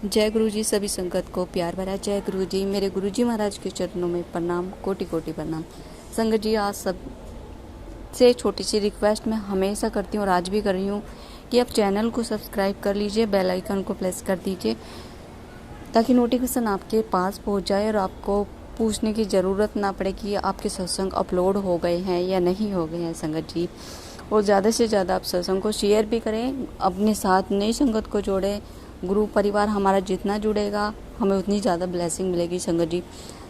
जय गुरु जी। सभी संगत को प्यार भरा जय गुरु जी। मेरे गुरु जी महाराज के चरणों में प्रणाम, कोटि कोटि प्रणाम। संगत जी, आज सब से छोटी सी रिक्वेस्ट मैं हमेशा करती हूँ और आज भी कर रही हूँ कि आप चैनल को सब्सक्राइब कर लीजिए, बेल आइकन को प्रेस कर दीजिए ताकि नोटिफिकेशन आपके पास पहुँच जाए और आपको पूछने की ज़रूरत ना पड़े कि आपके सत्संग अपलोड हो गए हैं या नहीं हो गए हैं। संगत जी, और ज़्यादा से ज़्यादा आप सत्संग को शेयर भी करें, अपने साथ नई संगत को जोड़ें। गुरु परिवार हमारा जितना जुड़ेगा हमें उतनी ज़्यादा ब्लेसिंग मिलेगी। संगत जी,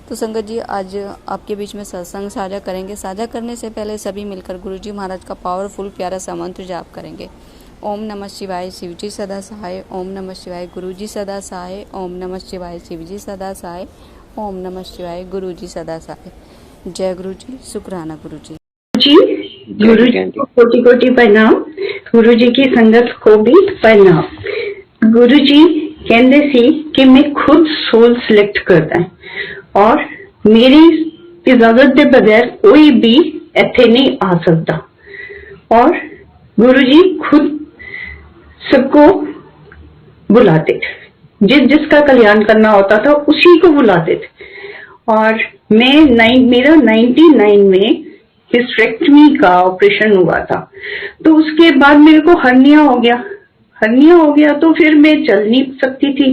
तो संगत जी आज आपके बीच में सत्संग साझा करेंगे। साझा करने से पहले सभी मिलकर गुरु जी महाराज का पावरफुल प्यारा सा मंत्र जाप करेंगे। ओम नमः शिवाय, शिव जी सदा सहाय। ओम नमः शिवाय, गुरु जी सदा सहाय। ओम नमः शिवाय, शिव जी सदा सहाय। ओम नमः शिवाय, गुरु जी सदा सहाय। जय गुरु जी, शुक्राना गुरु जी। गुरु जी को कोटि कोटि प्रणाम। गुरु जी की संगत को भी प्रणाम। गुरु जी कहते सी कि मैं खुद सोल सिलेक्ट करता है और मेरी इजाजत के बगैर कोई भी इत्थे नहीं आ सकता। और गुरु जी खुद सबको बुलाते थे, जिसका कल्याण करना होता था उसी को बुलाते थे। और मेरा 99 में हिस्टेरेक्टमी का ऑपरेशन हुआ था, तो उसके बाद मेरे को हर्निया हो गया तो फिर मैं चल नहीं सकती थी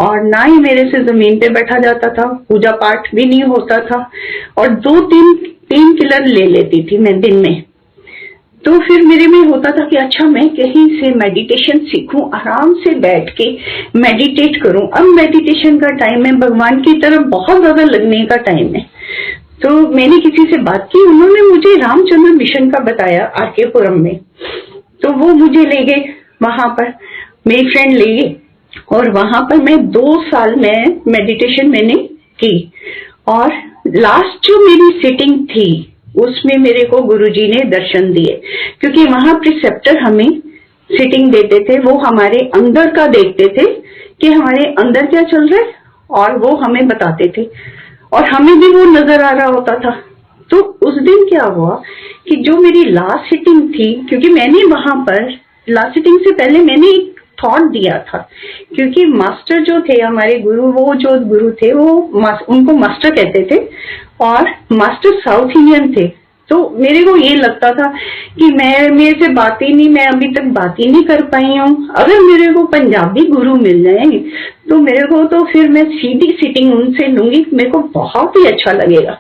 और ना ही मेरे से जमीन पे बैठा जाता था, पूजा पाठ भी नहीं होता था और 2-3 किलर ले लेती थी मैं दिन में। तो फिर मेरे में होता था कि अच्छा मैं कहीं से मेडिटेशन सीखूं, आराम से बैठ के मेडिटेट करूं। अब मेडिटेशन का टाइम है, भगवान की तरफ बहुत ज्यादा लगने का टाइम है। तो मैंने किसी से बात की, उन्होंने मुझे रामचंद्र मिशन का बताया आरके पुरम में। तो वो मुझे ले गए वहां पर, मेरी फ्रेंड ले गई और वहां पर मैं 2 साल में मेडिटेशन मैंने की। और लास्ट जो मेरी सिटिंग थी उसमें मेरे को गुरुजी ने दर्शन दिए, क्योंकि वहां प्रिसेप्टर हमें सिटिंग देते थे, वो हमारे अंदर का देखते थे कि हमारे अंदर क्या चल रहा है और वो हमें बताते थे और हमें भी वो नजर आ रहा होता था। तो उस दिन क्या हुआ कि जो मेरी लास्ट सिटिंग थी, क्योंकि मैंने वहां पर लास्ट सिटिंग से पहले मैंने एक थॉट दिया था, क्योंकि मास्टर जो थे हमारे गुरु, वो जो गुरु थे वो उनको मास्टर कहते थे और मास्टर साउथ इंडियन थे। तो मेरे को ये लगता था कि मेरे से बात ही नहीं, मैं अभी तक बात ही नहीं कर पाई हूँ। अगर मेरे को पंजाबी गुरु मिल जाए तो मेरे को, तो फिर मैं सीधी सिटिंग उनसे लूंगी, मेरे को बहुत ही अच्छा लगेगा।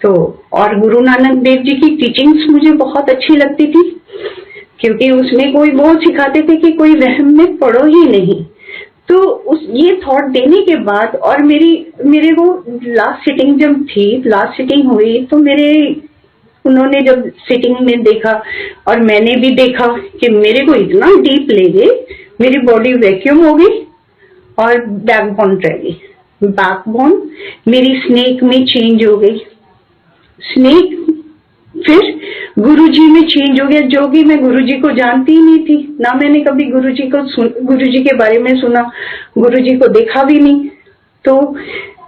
तो और गुरु नानक देव जी की टीचिंग्स मुझे बहुत अच्छी लगती थी, क्योंकि उसमें कोई वो सिखाते थे कि कोई वहम में पड़ो ही नहीं। तो ये थॉट देने के बाद और मेरे को लास्ट सिटिंग जब थी, लास्ट सिटिंग हुई तो उन्होंने जब सिटिंग में देखा और मैंने भी देखा कि मेरे को इतना डीप ले गए, मेरी बॉडी वैक्यूम हो गई और बैकबोन रह गई। बैकबोन मेरी स्नेक में चेंज हो गई, स्नेक फिर गुरुजी में चेंज हो गया, जो कि मैं गुरुजी को जानती ही नहीं थी, ना मैंने कभी गुरुजी के बारे में सुना, गुरुजी को देखा भी नहीं। तो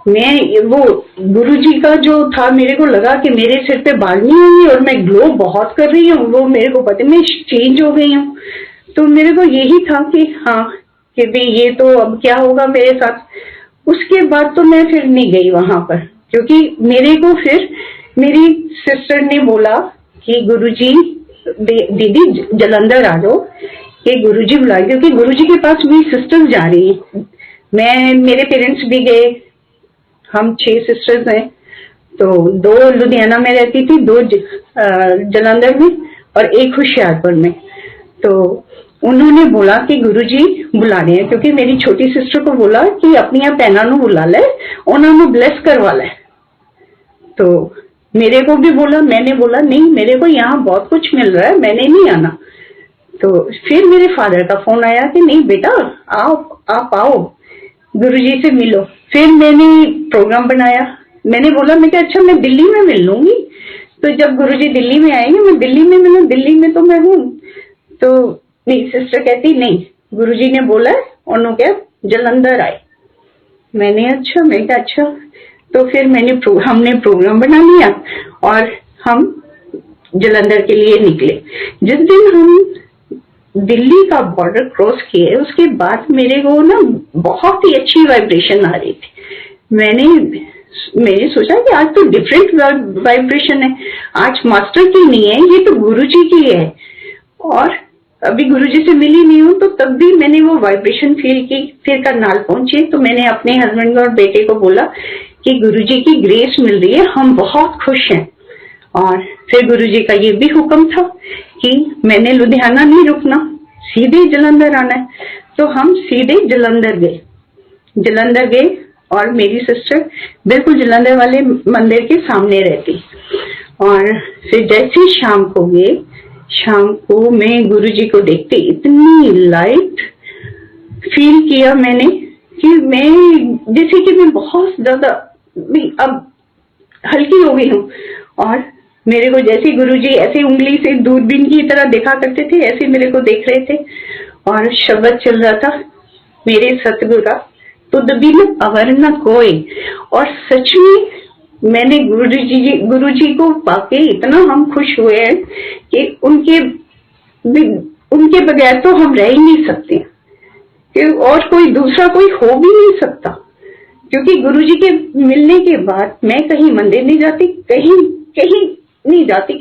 मैं वो गुरुजी का जो था, मेरे को लगा कि मेरे सिर पे बाल नहीं होंगे और मैं ग्लो बहुत कर रही हूँ, वो मेरे को पता, मैं चेंज हो गई हूँ। तो मेरे को यही था कि हाँ कि भाई ये तो अब क्या होगा मेरे साथ। उसके बाद तो मैं फिर नहीं गई वहां पर, क्योंकि मेरे को फिर मेरी सिस्टर ने बोला कि गुरुजी दीदी जलंधर आ जाओ, कि गुरुजी बुला, क्योंकि गुरुजी के पास मेरी सिस्टर्स जा रही है। मेरे पेरेंट्स भी गए, हम 6 सिस्टर्स हैं। तो 2 लुधियाना में रहती थी, 2 जलंधर में और 1 होशियारपुर में। तो उन्होंने बोला कि गुरुजी बुला रहे हैं, क्योंकि मेरी छोटी सिस्टर को बोला कि अपनी भैनों को बुला ले, उन्होंने ब्लेस करवा ले। तो मेरे को भी बोला, मैंने बोला नहीं, मेरे को यहाँ बहुत कुछ मिल रहा है, मैंने नहीं आना। तो फिर मेरे फादर का फोन आया कि नहीं बेटा आप आओ, गुरुजी से मिलो। फिर मैंने प्रोग्राम बनाया, मैंने बोला मैं अच्छा मैं दिल्ली में मिल लूंगी। तो जब गुरुजी दिल्ली में आएंगे, मैं दिल्ली में मिलूं, दिल्ली में तो मैं हूँ। तो मेरी सिस्टर कहती नहीं, गुरुजी ने बोला है, उन्होंने क्या जलंधर आए। मैंने अच्छा। तो फिर हमने प्रोग्राम बना लिया और हम जलंधर के लिए निकले। जिस दिन हम दिल्ली का बॉर्डर क्रॉस किए, उसके बाद मेरे को ना बहुत ही अच्छी वाइब्रेशन आ रही थी। मैंने सोचा कि आज तो डिफरेंट वाइब्रेशन है, आज मास्टर की नहीं है, ये तो गुरुजी की है। और अभी गुरुजी से मिली नहीं हूँ तो तब भी मैंने वो वाइब्रेशन फील की। फिर करनाल पहुंचे तो मैंने अपने हस्बैंड और बेटे को बोला कि गुरुजी की ग्रेस मिल रही है, हम बहुत खुश हैं। और फिर गुरुजी का ये भी हुक्म था कि मैंने लुधियाना नहीं रुकना, सीधे जलंधर आना है। तो हम सीधे जलंधर गए और मेरी सिस्टर बिल्कुल जलंधर वाले मंदिर के सामने रहती। और फिर जैसे शाम को मैं गुरुजी को देखते इतनी लाइट फील किया मैंने कि जैसे कि मैं बहुत ज्यादा अब हल्की हो गई हूँ। और मेरे को जैसे गुरुजी ऐसे उंगली से दूरबीन की तरह देखा करते थे, ऐसे मेरे को देख रहे थे। और शब्द चल रहा था मेरे सतगुरु का, तुद बिन अवर न कोई। और सच में मैंने गुरुजी को पाके इतना हम खुश हुए हैं कि उनके बगैर तो हम रह ही नहीं सकते और कोई दूसरा कोई हो भी नहीं सकता। क्योंकि गुरुजी के मिलने के बाद मैं कहीं मंदिर नहीं जाती, कहीं नहीं जाती।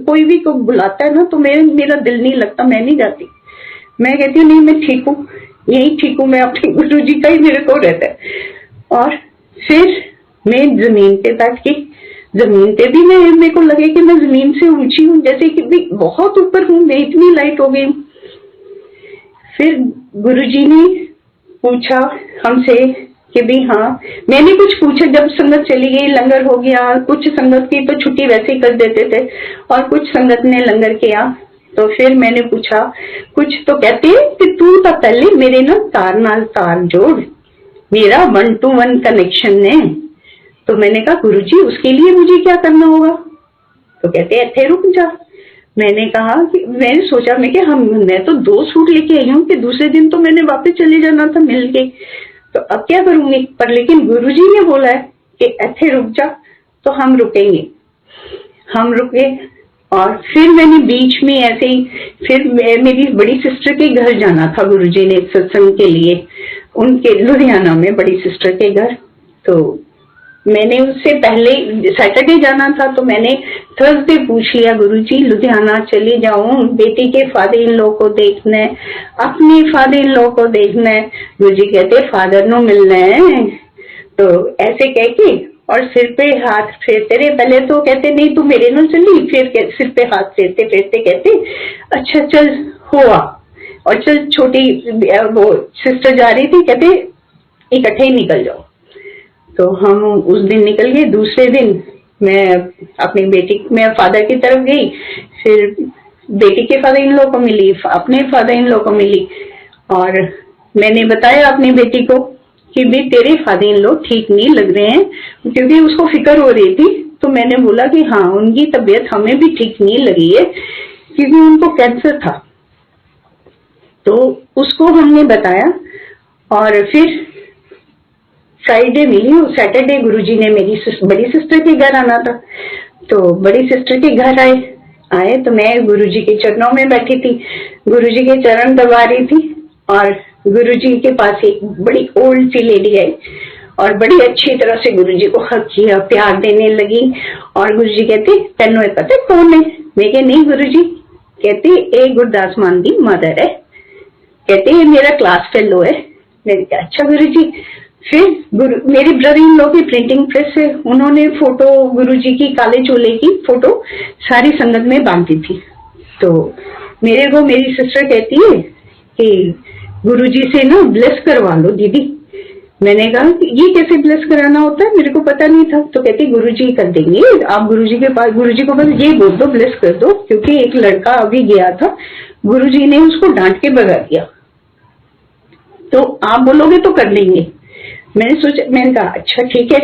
कोई भी को बुलाता है ना तो मेरा दिल नहीं लगता, मैं नहीं जाती। मैं कहती हूँ नहीं, मैं ठीक हूँ, यही ठीक हूँ, मैं अपने गुरुजी का ही मेरे को रहता है। और फिर मैं जमीन पे बैठी, जमीन पे भी मेरे को लगे कि मैं जमीन से ऊंची हूँ, जैसे कि भी बहुत ऊपर हूँ, मैं इतनी लाइट हो गई। फिर गुरुजी ने पूछा हमसे कि भी हाँ, मैंने कुछ पूछा। जब संगत चली गई, लंगर हो गया, कुछ संगत की तो छुट्टी वैसे ही कर देते थे और कुछ संगत ने लंगर किया। तो फिर मैंने पूछा कुछ, तो कहते कि तू तो पहले मेरे ना तार नाल तार जोड़, मेरा 1 to 1 कनेक्शन है। तो मैंने कहा गुरुजी उसके लिए मुझे क्या करना होगा? तो कहते इत्थे रुक जा। मैंने कहा कि मैंने सोचा मैं तो 2 सूट लेके आई हूँ कि दूसरे दिन तो मैंने वापस चले जाना था मिल के, तो अब क्या करूंगी? पर लेकिन गुरुजी ने बोला है कि इत्थे रुक जा, तो हम रुकेंगे। हम रुके और फिर मैंने बीच में ऐसे ही फिर मेरी बड़ी सिस्टर के घर जाना था गुरुजी ने सत्संग के लिए, उनके लुधियाना में बड़ी सिस्टर के घर। तो मैंने उससे पहले सैटरडे जाना था, तो मैंने थर्सडे पूछ लिया गुरुजी लुधियाना चली जाऊं, बेटी के फादर इन लॉ को देखना है, अपने फादर इन लॉ को देखना है। गुरुजी कहते फादर नो मिलना है। तो ऐसे कह के और सिर पे हाथ फेरते रहे। पहले तो कहते नहीं तू मेरे नो चली, फिर सिर पे हाथ फेरते फेरते कहते अच्छा चल हुआ, और चल छोटी वो सिस्टर जा रही थी, कहते इकट्ठे ही निकल जाओ। तो हम उस दिन निकल गए। दूसरे दिन मैं फादर की तरफ गई, फिर बेटी के फादर इन लॉ को मिली, अपने फादर इन लॉ को मिली। और मैंने बताया अपनी बेटी को कि भी तेरे फादर इन लॉ ठीक नहीं लग रहे हैं, क्योंकि उसको फिक्र हो रही थी। तो मैंने बोला कि हाँ उनकी तबीयत हमें भी ठीक नहीं लगी है, क्योंकि उनको कैंसर था। तो उसको हमने बताया। और फिर फ्राइडे मिली, सैटरडे गुरुजी ने मेरी बड़ी सिस्टर के घर आना था, तो बड़ी सिस्टर के घर आए तो मैं गुरुजी के चरणों में बैठी थी, गुरुजी के चरण दबा रही थी। और गुरुजी के पास एक बड़ी ओल्ड सी लेडी आई और बड़ी अच्छी तरह से गुरुजी को हक किया, प्यार देने लगी। और गुरुजी कहते तेनों पता कौन है? मैं कहा नहीं गुरुजी। कहते ए गुरदास मान दी मदर है, कहते ये मेरा क्लास फेलो है। मैंने कहा अच्छा गुरुजी। फिर मेरे ब्रदर इन लॉ की प्रिंटिंग प्रेस है, उन्होंने फोटो गुरुजी की काले चोले की फोटो सारी संगत में बांधी थी। तो मेरे को मेरी सिस्टर कहती है कि गुरुजी से ना ब्लेस करवा लो दीदी। मैंने कहा ये कैसे ब्लेस कराना होता है, मेरे को पता नहीं था। तो कहती गुरुजी कर देंगे, आप गुरुजी के पास, गुरुजी को बस ये बोल दो ब्लेस कर दो, क्योंकि एक लड़का अभी गया था, गुरुजी ने उसको डांट के भगा दिया, तो आप बोलोगे तो कर लेंगे। मैंने कहा अच्छा ठीक है।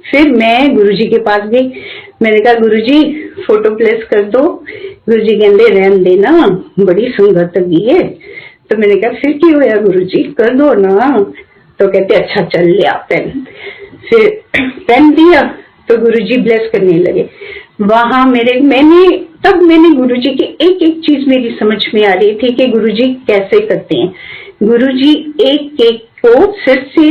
फिर मैं गुरुजी के पास गई, मैंने कहा गुरुजी फोटो प्लेस कर दो। गुरुजी कहते रहन देना, बड़ी संगत लगी है। तो मैंने कहा फिर क्या होया गुरुजी, कर दो ना। तो कहते अच्छा चल लिया पेन। फिर पेन दिया तो गुरुजी ब्लेस करने लगे। वहां मैंने गुरुजी की एक एक चीज मेरी समझ में आ रही थी कि गुरुजी कैसे करते हैं। गुरुजी एक एक वो सिर से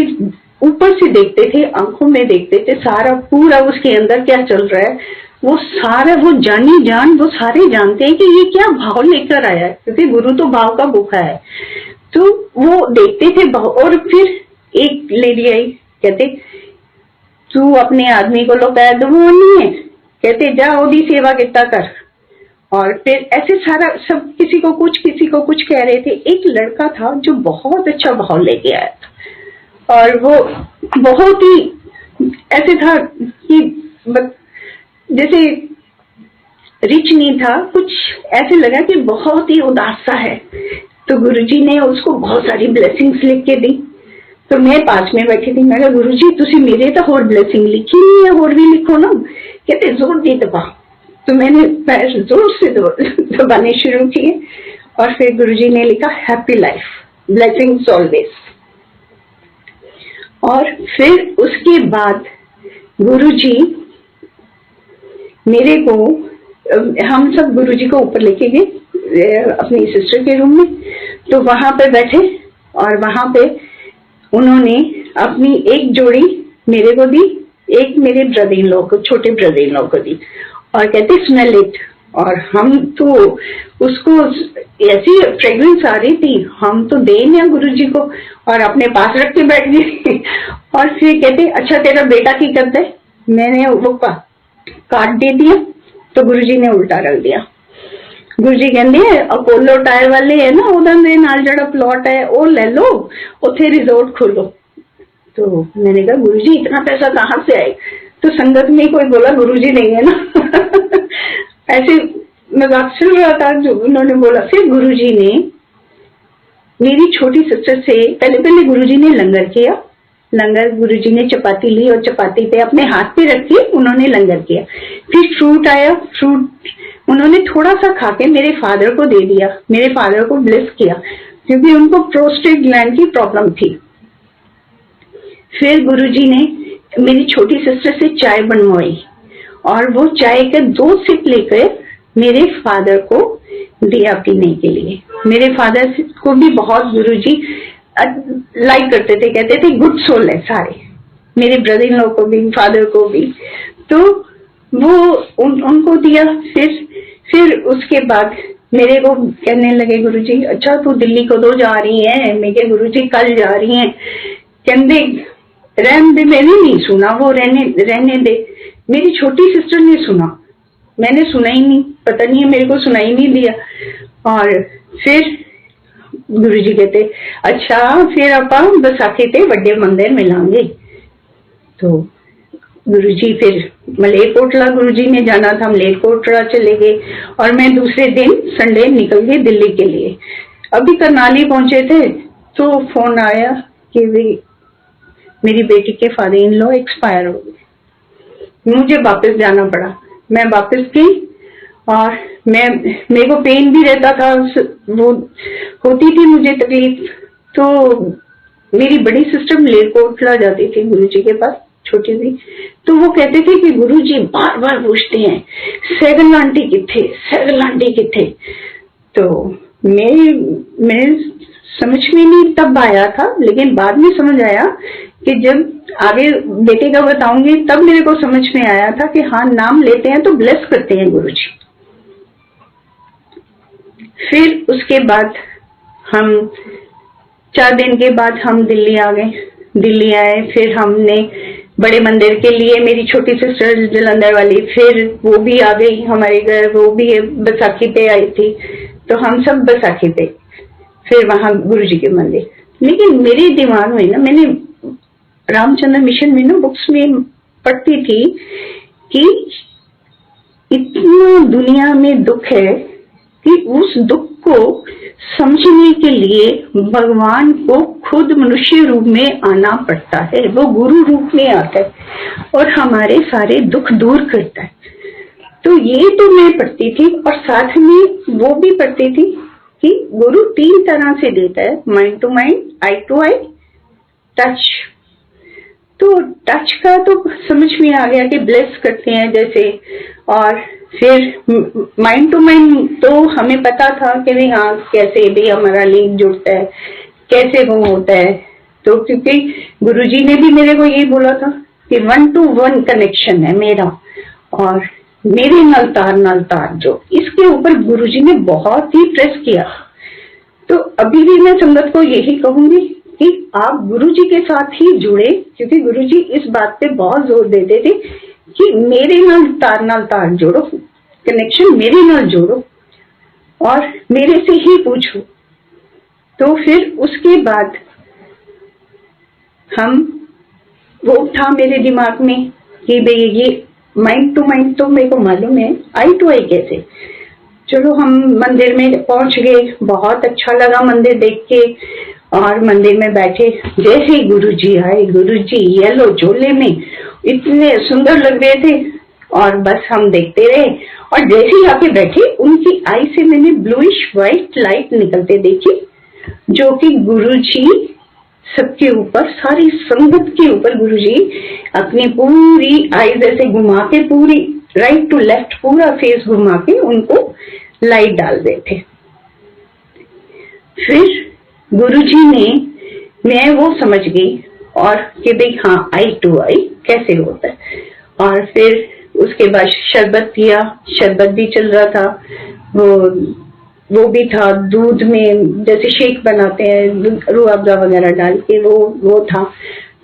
ऊपर से देखते थे, आंखों में देखते थे, सारा पूरा उसके अंदर क्या चल रहा है वो सारा, वो जानी जान वो सारे जानते हैं कि ये क्या भाव लेकर आया है, क्योंकि गुरु तो भाव का भूखा है। तो वो देखते थे और फिर एक लेडी आई, कहते तू अपने आदमी को लौटाया तो वो नहीं है, कहते जा ओदी सेवा कितना कर। और फिर ऐसे सारा सब किसी को कुछ कह रहे थे। एक लड़का था जो बहुत अच्छा भाव लेके आया था और वो बहुत ही ऐसे था कि जैसे रिच नहीं था, कुछ ऐसे लगा कि बहुत ही उदास सा है। तो गुरुजी ने उसको बहुत सारी ब्लेसिंग्स लिख के दी। तो मैं पास में बैठी थी, मैं कहा गुरुजी तुसी मेरे तो और ब्लेसिंग लिखी नहीं है, और भी लिखो ना। कहते जोर दे दबा। तो मैंने पैर जोर से दबाने शुरू किए और फिर गुरुजी ने लिखा हैप्पी लाइफ, ब्लेसिंग्स ऑलवेज। और फिर उसके बाद गुरुजी मेरे को, हम सब गुरुजी को ऊपर लेके गए अपनी सिस्टर के रूम में। तो वहां पे बैठे और वहां पे उन्होंने अपनी एक जोड़ी मेरे को दी, एक मेरे ब्रदर इन लॉ को, छोटे ब्रदर इन लॉ को दी और कहते स्मेल इट। और हम तो उसको ऐसी फ्रेग्रेंस आ रही थी, हम तो दे ना गुरुजी को और अपने पास रख के बैठ गए। और फिर कहते अच्छा तेरा बेटा की करता है, मैंने वो कार्ड दे दिया तो गुरुजी ने उल्टा रख दिया। गुरुजी कहते अपोलो टायर वाले है ना उधर मेरे नाल जड़ा प्लॉट है वो ले लो, उथे रिजोर्ट खोलो। तो मैंने कहा गुरुजी इतना पैसा कहाँ से आए? तो संगत में कोई बोला गुरुजी नहीं है ना। ऐसे मजाक चल रहा था जो उन्होंने बोला। फिर गुरुजी ने मेरी छोटी सिस्टर से पहले गुरुजी ने लंगर किया। लंगर गुरुजी ने चपाती ली और चपाती पे अपने हाथ पे रखी उन्होंने लंगर किया। फिर फ्रूट आया, फ्रूट उन्होंने थोड़ा सा खा के मेरे फादर को दे दिया, मेरे फादर को ब्लेस किया क्योंकि उनको प्रोस्टेट ग्लैंड की प्रॉब्लम थी। फिर गुरुजी ने मेरी छोटी सिस्टर से चाय बनवाई और वो चाय के 2 सिप लेकर मेरे फादर को दिया पीने के लिए। मेरे फादर को भी बहुत गुरुजी लाइक करते थे, कहते थे गुड सोल है सारे, मेरे ब्रदर इन लॉ को भी, फादर को भी। तो वो उनको दिया। फिर उसके बाद मेरे को कहने लगे गुरुजी अच्छा तू दिल्ली को दो जा रही है? मैं क्या गुरुजी कल जा रही है। कहते रहने दे, मैंने नहीं सुना, वो रहने दे। मेरी छोटी सिस्टर ने सुना, मैंने सुना ही नहीं, पता नहीं है मेरे को सुनाई नहीं दिया। और फिर गुरुजी कहते अच्छा फिर आप बैसाखी ते वड्डे मंदिर मिलांगे। तो गुरुजी फिर मलेरकोटला गुरुजी ने जाना था, मलेरकोटला चले गए और मैं दूसरे दिन संडे निकल गई दिल्ली के लिए। अभी करनाली पहुंचे थे तो फोन आया कि मेरी बेटी के फादर इन लॉ एक्सपायर हो गए। मुझे वापस जाना पड़ा। मैं वापस गई और मेरे को पेन भी रहता था, वो होती थी मुझे तकलीफ। तो मेरी बड़ी सिस्टर मलेरकोटला जाती थी गुरुजी के पास, छोटी सी। तो वो कहते थे कि गुरुजी बार बार पूछते हैं सैगल आंटी किथे, सैगल आंटी किथे। तो मेरे समझ में नहीं तब आया था, लेकिन बाद में समझ आया कि जब आगे बेटे का बताऊंगी तब मेरे को समझ में आया था कि हाँ नाम लेते हैं तो ब्लेस करते हैं गुरुजी। फिर उसके बाद हम 4 दिन के बाद हम दिल्ली आ गए। दिल्ली आए, फिर हमने बड़े मंदिर के लिए, मेरी छोटी सिस्टर जलंधर वाली फिर वो भी आ गई हमारे घर, वो भी बैसाखी पे आई थी। तो हम सब बैसाखी पे फिर वहां गुरुजी के मंदिर। लेकिन मेरे दिमाग में ना, मैंने रामचंद्र मिशन में ना बुक्स में पढ़ती थी कि इतना दुनिया में दुख है कि उस दुख को समझने के लिए भगवान को खुद मनुष्य रूप में आना पड़ता है। वो गुरु रूप में आता है और हमारे सारे दुख दूर करता है। तो ये तो मैं पढ़ती थी और साथ में वो भी पढ़ती थी कि गुरु 3 तरह से देता है, mind to mind, eye to eye, touch. तो टच का तो समझ में आ गया कि ब्लेस करते हैं जैसे। और फिर माइंड टू माइंड तो हमें पता था कि भाई हाँ कैसे भी हमारा लिंक जुड़ता है, कैसे वो होता है। तो क्योंकि गुरुजी ने भी मेरे को ये बोला था कि 1-to-1 कनेक्शन है मेरा और मेरे नाल तार जो, इसके ऊपर गुरुजी ने बहुत ही प्रेस किया। तो अभी भी मैं संगत को यही कहूंगी कि आप गुरुजी के साथ ही जुड़े, क्योंकि गुरुजी इस बात पे बहुत जोर देते थे कि मेरे नाल तार जोड़ो, कनेक्शन मेरे नाल जोड़ो और मेरे से ही पूछो। तो फिर उसके बाद वो था मेरे दिमाग में कि भाई ये माइंड टू माइंड तो मेरे को मालूम है, आई टू आई कैसे। चलो हम मंदिर में पहुंच गए, बहुत अच्छा लगा मंदिर देख के और मंदिर में बैठे। जैसे ही गुरुजी आए, गुरुजी येलो चोले में इतने सुंदर लग रहे थे और बस हम देखते रहे। और जैसे ही आके बैठे, उनकी आई से मैंने ब्लूइश व्हाइट लाइट निकलते देखी, जो कि गुरुजी सबके ऊपर, सारी संगत के ऊपर गुरुजी अपनी पूरी आईज ऐसे घुमा के, पूरी राइट टू लेफ्ट पूरा फेस घुमा के उनको लाइट डाल रहे थे। फिर गुरुजी ने, मैं वो समझ गई और कि भाई हाँ आई टू आई कैसे होता है। और फिर उसके बाद शरबत पिया, शरबत भी चल रहा था, वो भी था दूध में जैसे शेक बनाते हैं रूह अफ़ज़ा वगैरह डाल के, वो था।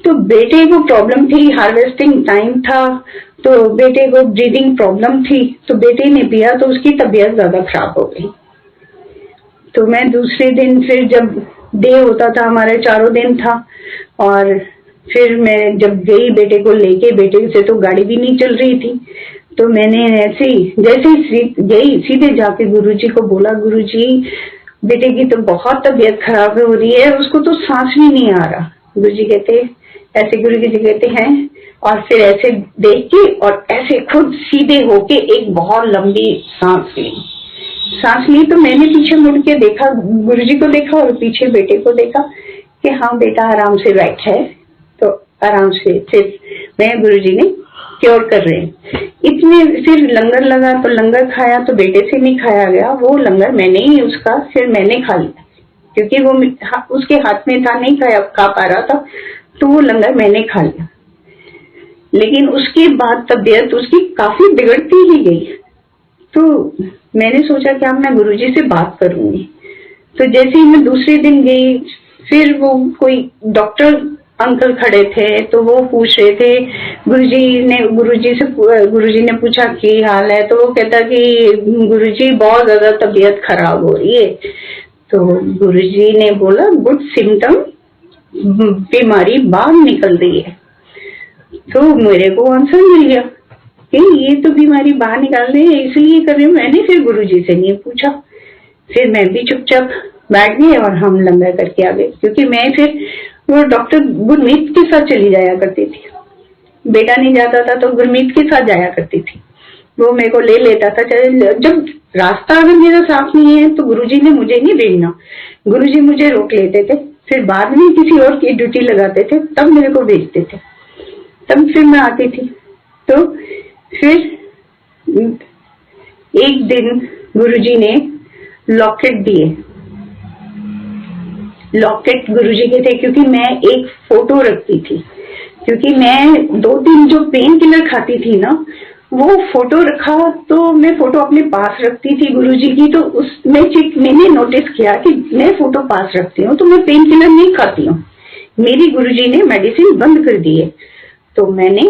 तो बेटे को प्रॉब्लम थी, हार्वेस्टिंग टाइम था, तो बेटे को ब्रीदिंग प्रॉब्लम थी, तो बेटे ने पिया तो उसकी तबीयत ज्यादा खराब हो गई। तो मैं दूसरे दिन फिर जब डे होता था, हमारे 4 दिन था, और फिर मैं जब गई बेटे को लेके, बेटे से तो गाड़ी भी नहीं चल रही थी, तो मैंने ऐसे ही जैसे ही गई सीधे जाके गुरुजी को बोला, गुरुजी बेटे की तो बहुत तबीयत खराब हो रही है, उसको तो सांस भी नहीं आ रहा। गुरुजी कहते ऐसे, गुरुजी कहते हैं, और फिर ऐसे देख के और ऐसे खुद सीधे होके एक बहुत लंबी सांस ली। तो मैंने पीछे मुड़ के देखा, गुरुजी को देखा और पीछे बेटे को देखा कि हाँ बेटा आराम से बैठ है। तो आराम से फिर मैं गुरुजी ने क्योर कर रहे हैं। इतने फिर लंगर लगा, तो लंगर खाया, तो बेटे से नहीं खाया गया वो लंगर, मैंने ही उसका फिर मैंने खा लिया, क्योंकि वो उसके हाथ में था, नहीं खा पा रहा था, तो वो लंगर मैंने खा लिया। लेकिन उसके बाद तबीयत उसकी काफी बिगड़ती ही गई। तो मैंने सोचा कि अब मैं गुरुजी से बात करूंगी। तो जैसे ही मैं दूसरे दिन गई, फिर वो कोई डॉक्टर अंकल खड़े थे, तो वो पूछ रहे थे गुरुजी ने पूछा कि हाल है, तो वो कहता कि गुरुजी बहुत ज्यादा तबीयत खराब हो रही है। तो गुरुजी ने बोला गुड सिम्टम, बीमारी बाहर निकल रही है। तो मेरे को आंसर मिल गया कि ये तो बीमारी बाहर निकाल रही है, इसलिए कर रही हूँ। मैंने फिर गुरुजी से नहीं पूछा, फिर मैं भी चुपचाप बैठ गई और हम लंगर करके आ गए, क्योंकि मैं फिर वो डॉक्टर गुरमीत के साथ चली जाया करती थी। बेटा नहीं जाता था तो गुरमीत के साथ जाया करती थी, वो मेरे को ले लेता था। जब रास्ता अगर मेरा साफ नहीं है तो गुरुजी ने मुझे नहीं भेजना, गुरुजी मुझे रोक लेते थे, फिर बाद में किसी और की ड्यूटी लगाते थे, तब मेरे को भेजते थे, तब फिर मैं आती थी। तो फिर एक दिन गुरुजी ने लॉकेट दिए, लॉकेट गुरुजी के थे, क्योंकि मैं एक फोटो रखती थी, क्योंकि मैं 2-3 जो पेन किलर खाती थी ना, वो फोटो रखा, तो मैं फोटो अपने पास रखती थी गुरुजी की। तो उसमें मैंने नोटिस किया कि मैं फोटो पास रखती हूँ तो मैं पेन किलर नहीं खाती हूँ, मेरी गुरुजी ने मेडिसिन बंद कर दी है, तो मैंने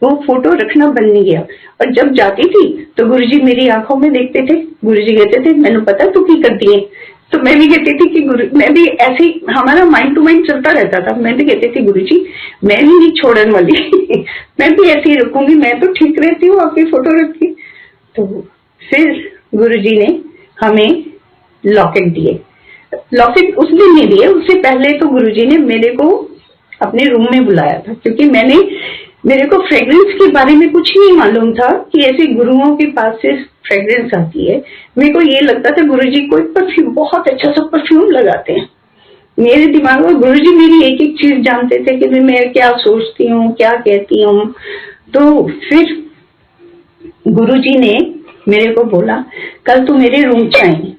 वो फोटो रखना बंद नहीं किया। और जब जाती थी तो गुरुजी मेरी आंखों में देखते थे, गुरुजी कहते थे मैंने पता तू की करती है, तो मैं भी कहती थी कि मैं भी ऐसे, हमारा माइंड टू माइंड चलता रहता था। मैं भी कहती थी गुरुजी मैं भी नहीं छोड़ने वाली मैं भी ऐसे ही रखूंगी, मैं तो ठीक रहती हूँ, आपकी फोटो रखी। तो फिर गुरुजी ने हमें लॉकेट दिए। लॉकेट उस दिन नहीं दिए, उससे पहले तो गुरुजी ने मेरे को अपने रूम में बुलाया था, क्योंकि मेरे को फ्रेग्रेंस के बारे में कुछ नहीं मालूम था कि ऐसे गुरुओं के पास से फ्रेग्रेंस आती है। मेरे को ये लगता था गुरुजी कोई परफ्यूम, बहुत अच्छा सा परफ्यूम लगाते हैं। मेरे दिमाग में गुरुजी मेरी एक एक चीज जानते थे कि मैं क्या सोचती हूँ, क्या कहती हूँ। तो फिर गुरुजी ने मेरे को बोला कल तू मेरे रूम से आई।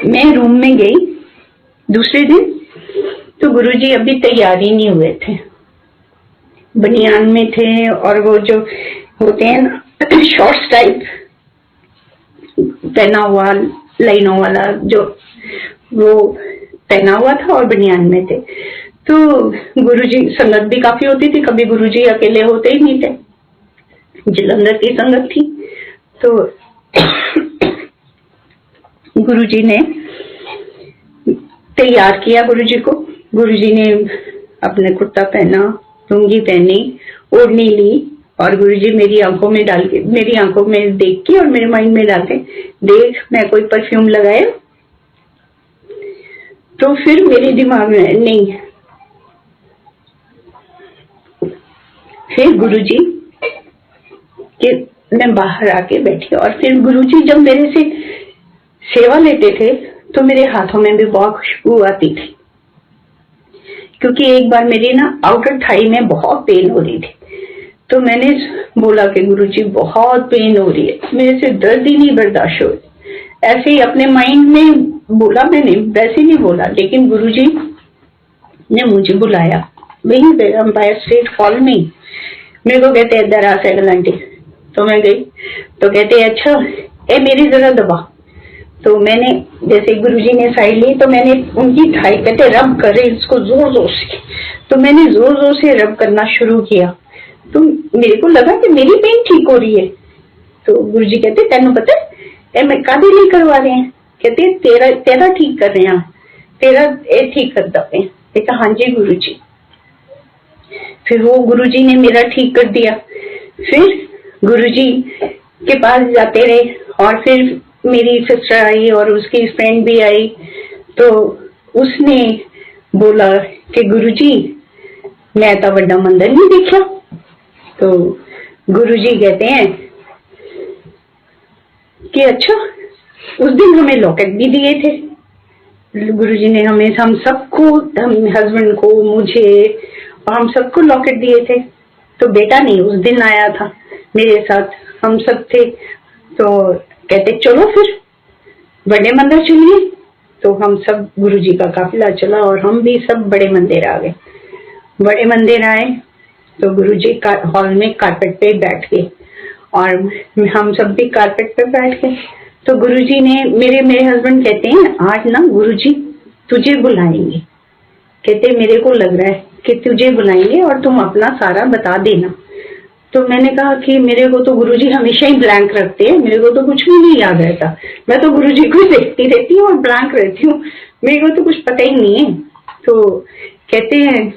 मैं रूम में गई दूसरे दिन तो गुरुजी अभी तैयार ही नहीं हुए थे, बनियान में थे और वो जो होते हैं ना शॉर्ट्स टाइप पहना हुआ लाइनों वाला, जो वो पहना हुआ था और बनियान में थे। तो गुरुजी, संगत भी काफी होती थी, कभी गुरुजी अकेले होते ही नहीं थे, जलंधर की संगत थी। तो गुरुजी ने तैयार किया गुरुजी को। गुरुजी ने अपने कुर्ता पहना, लुंगी पहनी, ओढ़नी ली और गुरुजी मेरी आंखों में डाल के, मेरी आंखों में देख के और मेरे माइंड में डाल के, देख मैं कोई परफ्यूम लगाया? तो फिर मेरे दिमाग में नहीं। फिर गुरुजी के मैं बाहर आके बैठी और फिर गुरुजी जब मेरे से सेवा लेते थे तो मेरे हाथों में भी बहुत खुशबू आती थी, क्योंकि एक बार मेरी ना आउटर थाई में बहुत पेन हो रही थी। तो मैंने बोला कि गुरुजी बहुत पेन हो रही है, मेरे से दर्द ही नहीं बर्दाश्त हो रही। ऐसे ही अपने माइंड में बोला मैंने, वैसे नहीं बोला, लेकिन गुरुजी ने मुझे बुलाया वहीं पे एम्पायर स्टेट हॉल में। मेरे को कहते हैं इधर आ सैगल आंटी। तो मैं गई तो कहते हैं अच्छा ए मेरी जरा दबा। तो मैंने जैसे गुरुजी ने साइड ली तो मैंने उनकी थाई, कहते रब करे इसको जोर जोर से। तो मैंने जोर जोर से रब करना शुरू किया। तो मेरे को लगा कि मेरी पेन ठीक हो रही है। तो गुरुजी कहते तेनू पता है मैं कादे लिए करवा रहे हैं? कहते तेरा ठीक कर रहे हैं, तेरा ए ठीक करता पे। देखा हाँ जी गुरुजी। फिर वो गुरुजी ने मेरा ठीक कर दिया। फिर गुरुजी के पास जाते रहे और फिर मेरी सिस्टर आई और उसकी फ्रेंड भी आई। तो उसने बोला कि गुरुजी मैं तो बड़ा मंदिर नहीं देखा। तो गुरुजी कहते हैं कि अच्छा उस दिन हमें लॉकेट भी दिए थे। गुरुजी ने हमें, हम सबको, हम हस्बैंड को, मुझे और हम सबको लॉकेट दिए थे। तो बेटा नहीं उस दिन आया था मेरे साथ, हम सब थे। तो कहते चलो फिर बड़े मंदिर चलिए। तो हम सब गुरुजी का काफिला चला और हम भी सब बड़े मंदिर आ गए। बड़े मंदिर आए तो गुरुजी हॉल में कारपेट पे बैठ गए और हम सब भी कारपेट पे बैठ गए। तो गुरुजी ने मेरे हस्बैंड कहते हैं आज ना गुरुजी तुझे बुलाएंगे। कहते मेरे को लग रहा है कि तुझे बुलाएंगे और तुम अपना सारा बता देना। तो मैंने कहा कि मेरे को तो गुरुजी हमेशा ही ब्लैंक रखते हैं, मेरे को तो कुछ भी नहीं याद रहता, मैं तो गुरुजी को देखती रहती हूँ और ब्लैंक रहती हूँ, मेरे को तो कुछ पता ही नहीं है। तो कहते हैं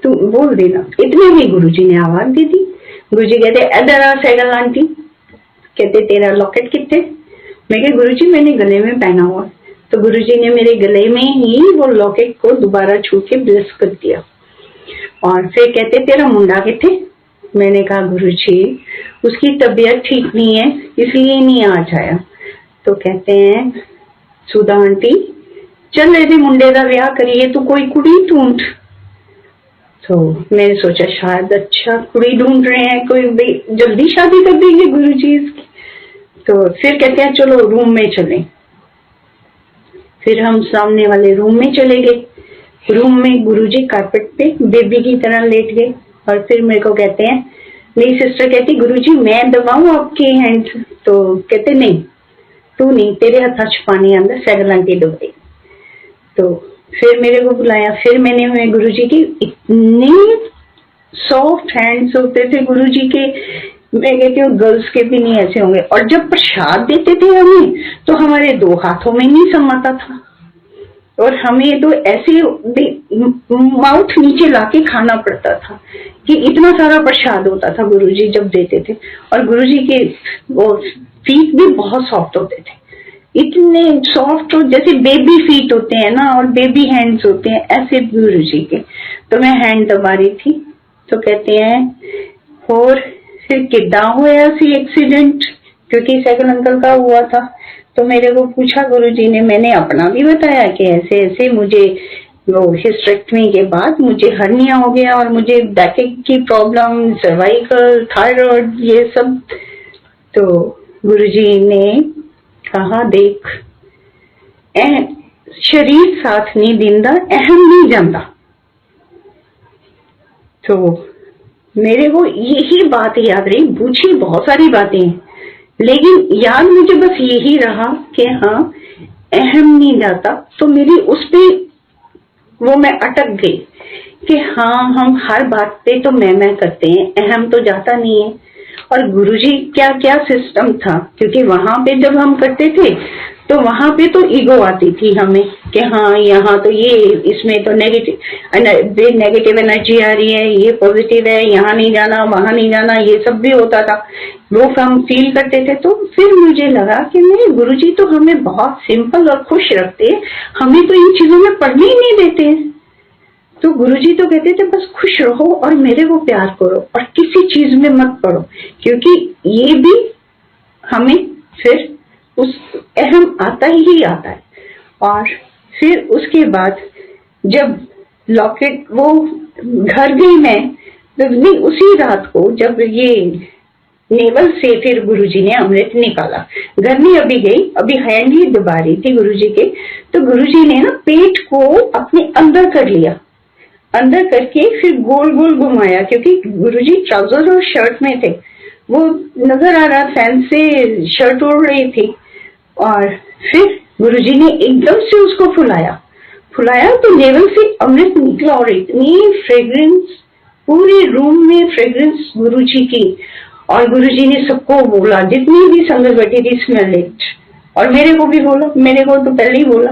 तू बोल देना। इतने में गुरुजी ने आवाज दी थी। गुरुजी कहते इधर आ सैगल आंटी। कहते तेरा लॉकेट कितने? मैं कहा गुरुजी मैंने गले में पहना हुआ। तो गुरुजी ने मेरे गले में ही वो लॉकेट को दोबारा छू के ब्लेस कर दिया और फिर कहते तेरा मुंडा कितने? मैंने कहा गुरुजी उसकी तबीयत ठीक नहीं है इसलिए नहीं आज आया। तो कहते हैं सुधा आंटी चल ਇਹਦੇ मुंडे का ब्याह करिए, तू कोई कुड़ी ढूंढ। तो मैंने सोचा शायद अच्छा कुड़ी ढूंढ रहे हैं, कोई जल्दी शादी कर देंगे गुरुजी इसकी। तो फिर कहते हैं चलो रूम में चलें। फिर हम सामने वाले रूम में चले गए। रूम में गुरुजी कारपेट पे बेबी की तरह लेट गए और फिर मेरे को कहते हैं, मेरी सिस्टर कहती गुरुजी मैं दबाऊं आपके हैंड? तो कहते नहीं तू नहीं, तेरे हाथ पानी अंदर सैगल आंटी दबाई। तो फिर मेरे को बुलाया। फिर मैंने गुरुजी की, इतने सॉफ्ट हैंड्स होते थे गुरुजी के, मैं कहती हूँ गर्ल्स के भी नहीं ऐसे होंगे। और जब प्रसाद देते थे हमें तो हमारे दो हाथों में नहीं समाता था और हमें तो ऐसे माउथ नीचे लाके खाना पड़ता था कि इतना सारा प्रसाद होता था गुरुजी जब देते थे। और गुरुजी के वो फीट भी बहुत सॉफ्ट होते थे, इतने सॉफ्ट जैसे बेबी फीट होते हैं ना और बेबी हैंड्स होते हैं ऐसे गुरुजी के। तो मैं हैंड दबा रही थी। तो कहते हैं और फिर किदा होया सी एक्सीडेंट, क्योंकि सैगल अंकल का हुआ था। तो मेरे को पूछा गुरुजी ने, मैंने अपना भी बताया कि ऐसे ऐसे मुझे वो हिस्टेरेक्टमी के बाद मुझे हर्निया हो गया और मुझे बैक की प्रॉब्लम, सर्वाइकल, थायराइड, ये सब। तो गुरुजी ने कहा देख शरीर साथ नहीं दिंदा, अहम नहीं जाता। तो मेरे को यही बात याद रही, पूछी बहुत सारी बातें हैं, लेकिन याद मुझे बस यही रहा कि हाँ अहम नहीं जाता। तो मेरी उस पे वो मैं अटक गई कि हाँ हम हर बात पे तो मैं करते हैं, अहम तो जाता नहीं है। और गुरुजी क्या क्या सिस्टम था, क्योंकि वहां पे जब हम करते थे तो वहां पे तो ईगो आती थी हमें कि हाँ यहाँ तो ये, इसमें तो नेगेटिव एनर्जी आ रही है, ये पॉजिटिव है, यहाँ नहीं जाना वहां नहीं जाना, ये सब भी होता था, वो हम फील करते थे। तो फिर मुझे लगा कि मेरे गुरुजी तो हमें बहुत सिंपल और खुश रखते हैं, हमें तो इन चीजों में पढ़ने ही नहीं देते हैं। तो गुरुजी तो कहते थे बस खुश रहो और मेरे को प्यार करो और किसी चीज में मत पड़ो, क्योंकि ये भी हमें फिर उस अहम आता ही आता है। और फिर उसके बाद जब लॉकेट वो घर गई मैं, नहीं उसी रात को जब ये नेवल से फिर गुरुजी ने अमृत निकाला, घर में अभी गई, अभी हैंड ही दबा रही थी गुरुजी के, तो गुरुजी ने ना पेट को अपने अंदर कर लिया, अंदर करके फिर गोल गोल घुमाया, क्योंकि गुरुजी ट्राउजर और शर्ट में थे, वो नजर आ रहा फैन से शर्ट ओढ़ रही थी। और फिर गुरुजी ने एकदम से उसको फुलाया तो नेवल से अमृत निकला और इतनी फ्रेग्रेंस, पूरे रूम में फ्रेग्रेंस गुरुजी की। और गुरुजी ने सबको बोला, जितनी भी संगत बैठी थी, स्मेल इट। और मेरे को भी बोला, मेरे को तो पहले ही बोला,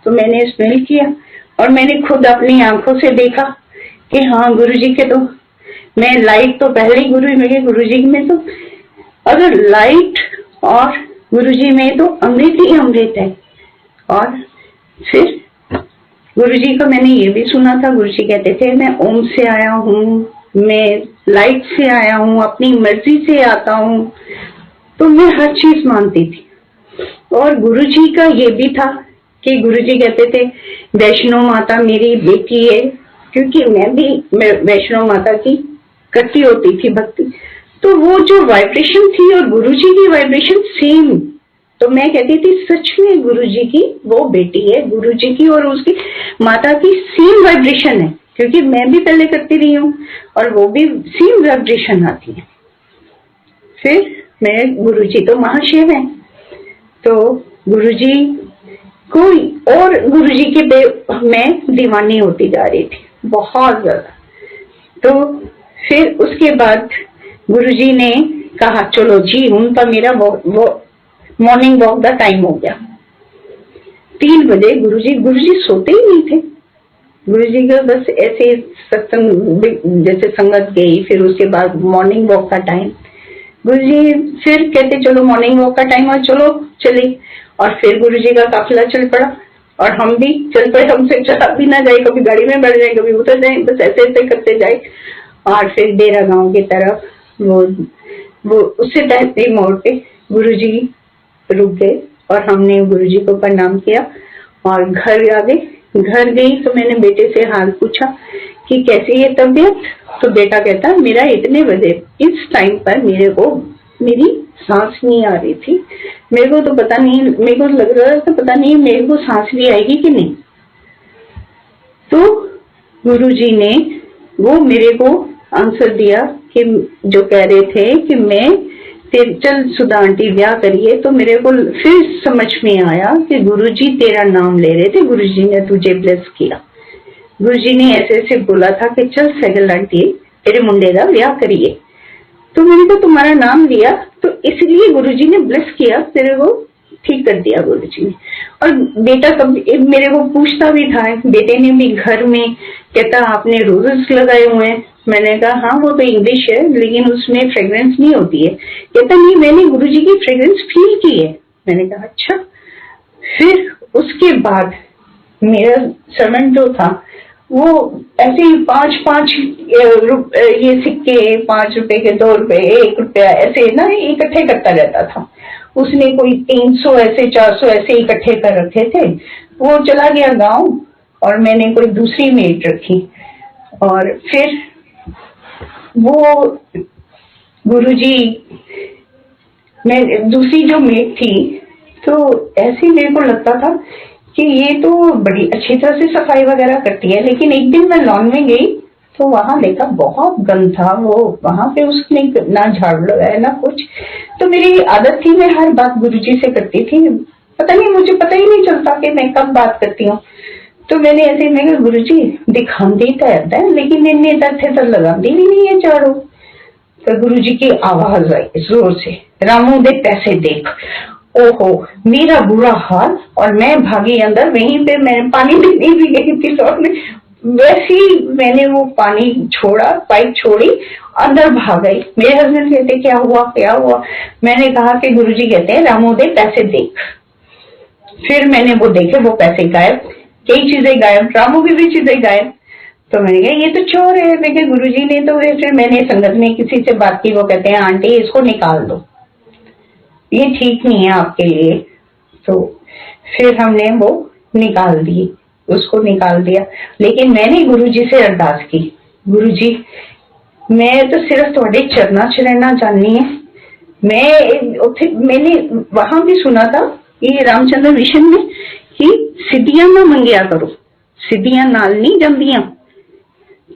तो मैंने स्मेल किया और मैंने खुद अपनी आंखों से देखा कि हाँ गुरुजी के तो, मैं लाइट तो पहले ही गुरुजी में तो, अगर लाइट और गुरुजी में तो अमृत ही अमृत है। और फिर गुरुजी का मैंने ये भी सुना था, गुरुजी कहते थे मैं ओम से आया हूँ, मैं लाइट से आया हूँ, अपनी मर्जी से आता हूँ। तो मैं हर चीज मानती थी। और गुरुजी का ये भी था कि गुरुजी कहते थे वैष्णो माता मेरी बेटी है, क्योंकि मैं भी वैष्णो माता की करती होती थी भक्ति। तो वो जो वाइब्रेशन थी और गुरुजी की वाइब्रेशन सेम, तो मैं कहती थी सच में गुरुजी की वो बेटी है, गुरुजी की और उसकी माता की सेम वाइब्रेशन है, क्योंकि मैं भी पहले करती रही हूँ और वो भी सेम वाइब्रेशन आती है। फिर मेरे गुरुजी तो महाशिव है, तो गुरुजी कोई और गुरुजी के मैं दीवानी होती जा रही थी बहुत ज्यादा। तो फिर उसके बाद गुरुजी ने कहा चलो जी हूं तो मेरा वो मॉर्निंग वॉक का टाइम हो गया। 3 बजे गुरुजी सोते ही नहीं थे। गुरुजी का बस ऐसे सत्संग जैसे संगत गई, फिर उसके बाद मॉर्निंग वॉक का टाइम, गुरुजी फिर कहते चलो मॉर्निंग वॉक का टाइम और चलो चले। और फिर गुरुजी का काफिला चल पड़ा और हम भी चल पड़े, हमसे चला भी ना जाए, कभी गाड़ी में बैठ जाए, कभी उतर जाए, बस ऐसे ऐसे करते जाए। और फिर डेरा गांव की तरफ वो उससे पहले मोड़ पे गुरुजी रुक गए और हमने गुरुजी को प्रणाम किया और घर आ गए। घर गई तो मैंने बेटे से हाल पूछा कि कैसी है तबीयत, तो बेटा कहता मेरा इतने बजे इस टाइम पर मेरी सांस नहीं आ रही थी, मेरे को तो पता नहीं, मेरे को लग रहा था पता नहीं मेरे को सांस भी आएगी कि नहीं। तो गुरुजी ने वो मेरे को आंसर दिया कि जो कह रहे थे कि मैं चल सुधा आंटी ब्याह करिए, तो मेरे को फिर समझ में आया कि गुरुजी तेरा नाम ले रहे थे, गुरुजी ने तुझे ब्लेस किया। गुरुजी ने ऐसे ऐसे बोला था कि चल सहगल आंटी तेरे मुंडे का ब्याह करिए, तो मैंने तो तुम्हारा नाम लिया, तो इसलिए गुरुजी ने ब्लेस किया, तेरे को ठीक कर दिया गुरुजी ने। और बेटा कभी मेरे को पूछता भी था, बेटे ने भी घर में कहता आपने रोजेस लगाए हुए हैं, मैंने कहा हाँ वो तो इंग्लिश है लेकिन उसमें फ्रेग्रेंस नहीं होती है। कहता नहीं मैंने गुरुजी की फ्रेग्रेंस फील की है। मैंने कहा अच्छा। फिर उसके बाद मेरा सर्वेंट जो था वो ऐसे ही 5-5 ये सिक्के, 5 रुपए के, 2 रुपए, 1 रुपया ऐसे ना इकट्ठे करता रहता था। उसने कोई 300 ऐसे 400 ऐसे इकट्ठे कर रखे थे। वो चला गया गांव और मैंने कोई दूसरी मेड रखी और फिर वो गुरुजी में दूसरी जो मेड थी, तो ऐसे मेरे को लगता था कि ये तो बड़ी अच्छी तरह से सफाई वगैरह करती है, लेकिन एक दिन मैं लॉन में गई तो वहां देखा बहुत गंद था, वो वहां पे उसने ना झाड़ू लगाया ना कुछ। तो मेरी आदत थी, मैं हर बात गुरुजी से करती थी, पता नहीं मुझे पता ही नहीं चलता कि मैं कब बात करती हूँ। तो मैंने ऐसे मैं कहा गुरुजी दिखाती तो है लेकिन इन्ने थे तो लगाती भी नहीं है झाड़ू। तो गुरुजी की आवाज आई जोर से, रामू दे पैसे देख। ओहो मेरा बुरा हाल, और मैं भागी अंदर, वहीं पे मैं पानी देने भी गई थी लॉन में, वैसे ही मैंने वो पानी छोड़ा, पाइप छोड़ी, अंदर भाग गई। मेरे हस्बैंड कहते क्या हुआ क्या हुआ, मैंने कहा कि गुरुजी कहते हैं रामू दे पैसे देख। फिर मैंने वो देखे, वो पैसे गायब, कई चीजें गायब, रामू की भी चीजें गायब। तो मैंने कहा ये तो चोर है। मैं गुरुजी ने तो, फिर मैंने संगत में किसी से बात की, वो कहते हैं आंटी इसको निकाल दो, ये ठीक नहीं है आपके लिए। तो फिर हमने वो निकाल दी, उसको निकाल दिया। लेकिन मैंने गुरुजी से अरदास की, गुरुजी मैं तो सिर्फ थोड़े चरना च रहना चाहनी है। मैंने वहां भी सुना था ये रामचंद्र मिशन में कि सिद्धियां ना मंगिया करो, सिद्धियां नाल नहीं जमदियां।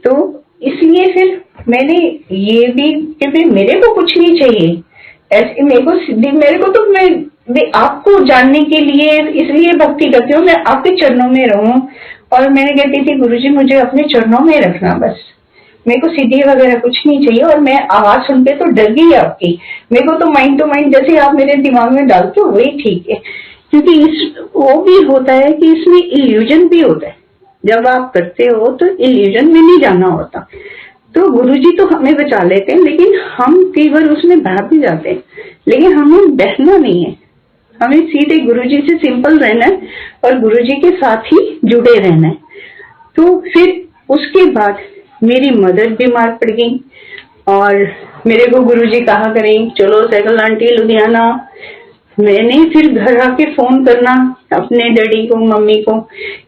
तो इसलिए फिर मैंने ये भी कि मेरे को कुछ नहीं चाहिए, ऐसे मेरे को तो मैं आपको जानने के लिए इसलिए भक्ति करती हूँ, मैं आपके चरणों में रहूं। और मैंने कहती थी गुरुजी मुझे अपने चरणों में रखना, बस मेरे को सिद्धि वगैरह कुछ नहीं चाहिए। और मैं आवाज सुन के तो डर गई आपकी, मेरे को तो माइंड टू माइंड जैसे आप मेरे दिमाग में डालते हो वही ठीक है, क्योंकि वो भी होता है कि इसमें इल्यूजन भी होता है, जब आप करते हो तो इल्यूजन में नहीं जाना होता। तो गुरुजी तो हमें बचा लेते हैं, लेकिन हम कई बार उसमें बह भी जाते हैं, लेकिन हमें बहना नहीं है, हमें सीधे गुरुजी से सिंपल रहना है और गुरुजी के साथ ही जुड़े रहना है। तो फिर उसके बाद मेरी मदर बीमार पड़ गई और मेरे को गुरुजी कहा करें चलो साइकिल आंटी लुधियाना। मैंने फिर घर आके फोन करना अपने डैडी को मम्मी को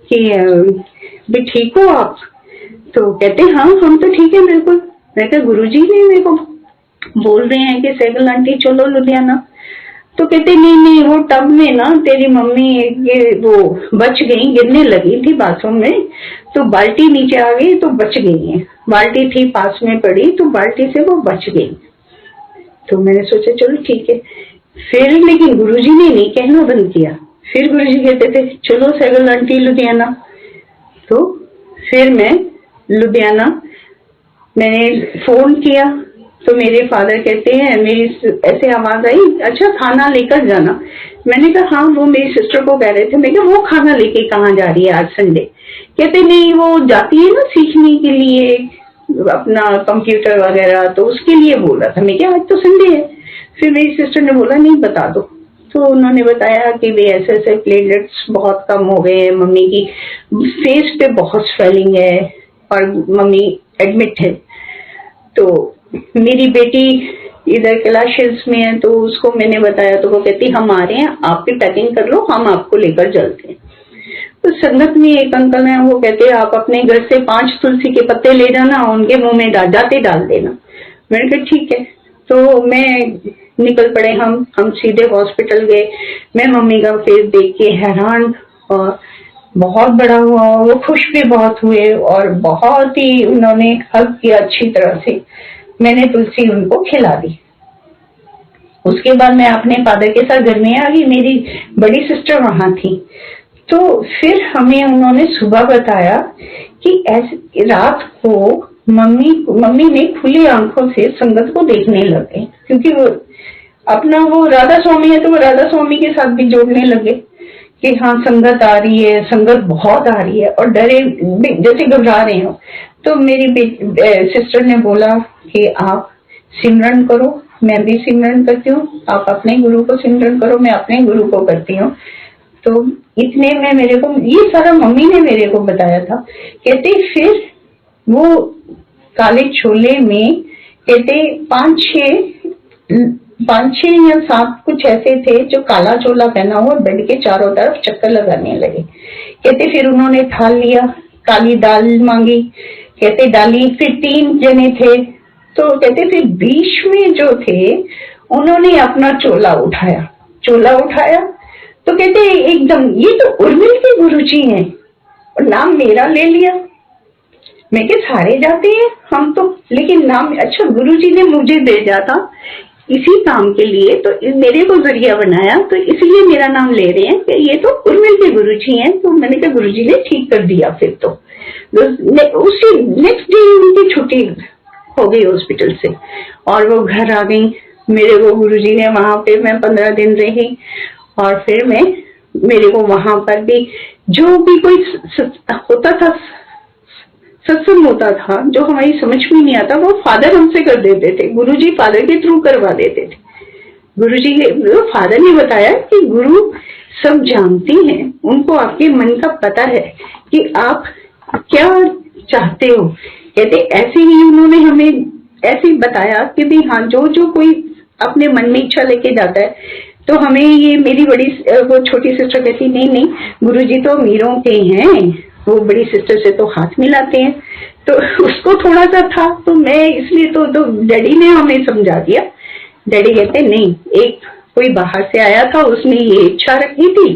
कि भी ठीक हो आप? तो कहते हाँ हम तो ठीक है बिल्कुल। मैं कहा गुरुजी ने मेरे को बोल रहे हैं कि साइकिल आंटी चलो लुधियाना। तो कहते नहीं वो टब में ना तेरी मम्मी ये वो बच गई, गिरने लगी थी बाथरूम में, तो बाल्टी नीचे आ गई तो बच गई है, बाल्टी थी पास में पड़ी तो बाल्टी से वो बच गई। तो मैंने सोचा चलो ठीक है। फिर लेकिन गुरुजी ने नहीं कहना बंद किया, फिर गुरुजी कहते थे चलो साइकिल आंटी लुधियाना। तो फिर मैं लुधियाना मैंने फोन किया तो मेरे फादर कहते हैं, मेरी ऐसे आवाज आई अच्छा खाना लेकर जाना। मैंने कहा हाँ वो मेरी सिस्टर को कह रहे थे। मैं कहा वो खाना लेके कहाँ जा रही है आज संडे? कहते नहीं वो जाती है ना सीखने के लिए अपना कंप्यूटर वगैरह, तो उसके लिए बोल रहा था। मैं क्या आज तो संडे है। फिर मेरी सिस्टर ने बोला नहीं बता दो। तो उन्होंने बताया कि वे ऐसे प्लेटलेट्स बहुत कम हो गए हैं, मम्मी की फेस पे बहुत स्वेलिंग है और मम्मी एडमिट है। तो मेरी बेटी इधर कैलाशेस में है, तो उसको मैंने बताया तो वो कहती हम आ रहे हैं, आप भी पैकिंग कर लो, हम आपको लेकर चलते हैं। तो संगत में एक अंकल है, वो कहते हैं आप अपने घर से 5 तुलसी के पत्ते ले जाना, उनके मुंह में जाते डाल देना। मैंने कहा ठीक है। तो मैं निकल पड़े, हम सीधे हॉस्पिटल गए। मैं मम्मी का फेस देख के हैरान और बहुत बड़ा हुआ, वो खुश भी बहुत हुए और बहुत ही उन्होंने हेल्प किया अच्छी तरह से। मैंने तुलसी उनको खिला दी। उसके बाद मैं अपने फादर के साथ घर में आ गई, मेरी बड़ी सिस्टर वहां थी। तो फिर हमें उन्होंने सुबह बताया कि ऐसे रात को मम्मी ने खुली आंखों से संगत को देखने लगे, क्योंकि वो अपना वो राधा स्वामी है तो वो राधा स्वामी के साथ भी जोड़ने लगे कि हाँ संगत आ रही है, संगत बहुत आ रही है और डरे जैसे घबरा रहे हो। तो मेरी सिस्टर ने बोला कि आप सिमरन करो, मैं भी सिमरन करती हूँ, आप अपने गुरु को सिमरन करो, मैं अपने गुरु को करती हूँ। तो इतने में मेरे को ये सारा मम्मी ने मेरे को बताया था। कहते फिर वो काले छोले में कहते 5-6 या 7 कुछ ऐसे थे जो काला चोला पहना हुआ बेड के चारों तरफ चक्कर लगाने लगे। कहते फिर उन्होंने थाल लिया, काली दाल मांगी, कहते डाली, फिर 3 जने थे। तो कहते फिर बीच में जो थे उन्होंने अपना चोला उठाया तो कहते हैं एकदम ये तो उर्मिल के गुरुजी हैं और नाम मेरा ले लिया। मैं क्या सारे जाते हैं हम तो, लेकिन नाम अच्छा गुरुजी ने मुझे भेजा था इसी काम के लिए, तो मेरे को जरिया बनाया, तो इसलिए मेरा नाम ले रहे हैं कि ये तो उर्मिल के गुरुजी हैं। तो मैंने कहा गुरुजी ने ठीक कर दिया। फिर तो उसी नेक्स्ट डे उनकी छुट्टी हो गई हॉस्पिटल से और वो घर आ गई। मेरे को गुरुजी ने वहां पे मैं 15 दिन रही और फिर मेरे को वहां पर भी जो भी कोई होता था, सत्संग होता था जो हमारी समझ में नहीं आता, वो फादर हमसे कर देते थे। गुरुजी फादर के थ्रू करवा देते थे। गुरुजी के फादर ने बताया कि गुरु सब जानते हैं, उनको आपके मन का पता है कि आप क्या चाहते हो। कहते ऐसे ही उन्होंने हमें ऐसे बताया कि भाई हाँ, जो कोई अपने मन में इच्छा लेके जाता है, तो हमें ये मेरी बड़ी वो छोटी सिस्टर कहती नहीं गुरुजी तो अमीरों के हैं, वो बड़ी सिस्टर से तो हाथ मिलाते हैं। तो उसको थोड़ा सा था, तो मैं इसलिए तो डैडी ने हमें समझा दिया। डैडी कहते नहीं, एक कोई बाहर से आया था, उसने ये इच्छा रखी थी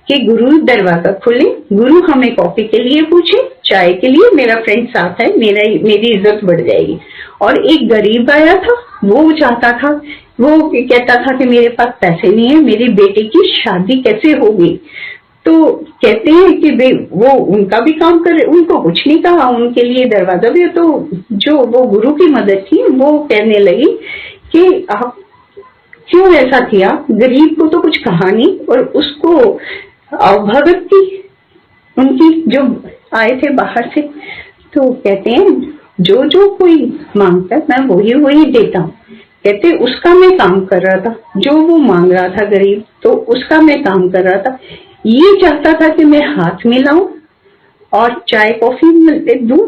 कि गुरु दरवाजा खोले, गुरु हमें कॉफी के लिए पूछे, चाय के लिए, मेरा फ्रेंड साथ है, मेरी इज्जत बढ़ जाएगी। और एक गरीब आया था, वो चाहता था, वो कहता था कि मेरे पास पैसे नहीं है, मेरी बेटे की शादी कैसे होगी। तो कहते हैं कि वो उनका भी काम करे, उनको कुछ नहीं कहा, उनके लिए दरवाजा भी। तो जो वो गुरु की मदद थी, वो कहने लगी कि आप क्यों ऐसा किया, गरीब को तो कुछ कहा नहीं। और उसको भगत थी उनकी, जो आए थे बाहर से, तो कहते हैं जो कोई मांगता है मैं वही देता हूँ। कहते उसका मैं काम कर रहा था, जो वो मांग रहा था गरीब, तो उसका मैं काम कर रहा था। ये चाहता था कि मैं हाथ मिलाऊं और चाय कॉफी दूं,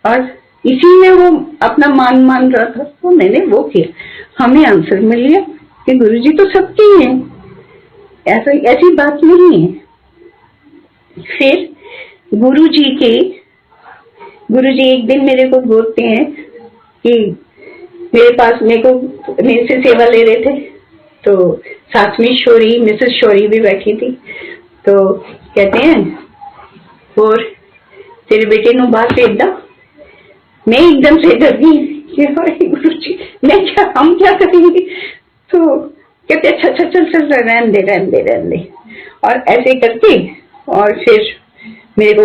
और इसी में वो अपना मान रहा था, तो मैंने वो किया। हमें आंसर मिल गया कि गुरुजी तो सबके हैं, ऐसी बात नहीं है। फिर गुरुजी एक दिन मेरे को बोलते हैं कि मेरे से सेवा ले रहे थे, तो साथ में मिसेस शौरी भी बैठी थी। तो कहते हैं और तेरे बेटे नो बाहर भेज दा। मैं एकदम से डर गई, गुरुजी हम क्या करेंगे। तो कहते अच्छा चल रहने दे। और ऐसे करके और फिर मेरे को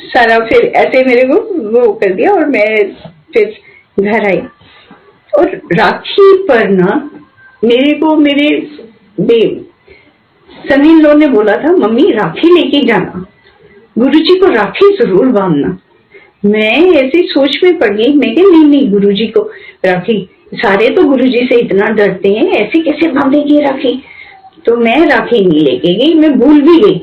सारा फिर ऐसे मेरे को वो कर दिया और मैं फिर घर आई। और राखी पर ना मेरे सनी लोग ने बोला था मम्मी राखी लेके जाना, गुरुजी को राखी जरूर बांधना। मैं ऐसी सोच में पड़ गई, मैं कहा नहीं गुरुजी को राखी, सारे तो गुरुजी से इतना डरते हैं, ऐसे कैसे बांधेगी राखी। तो मैं राखी नहीं लेके गई, मैं भूल भी गई।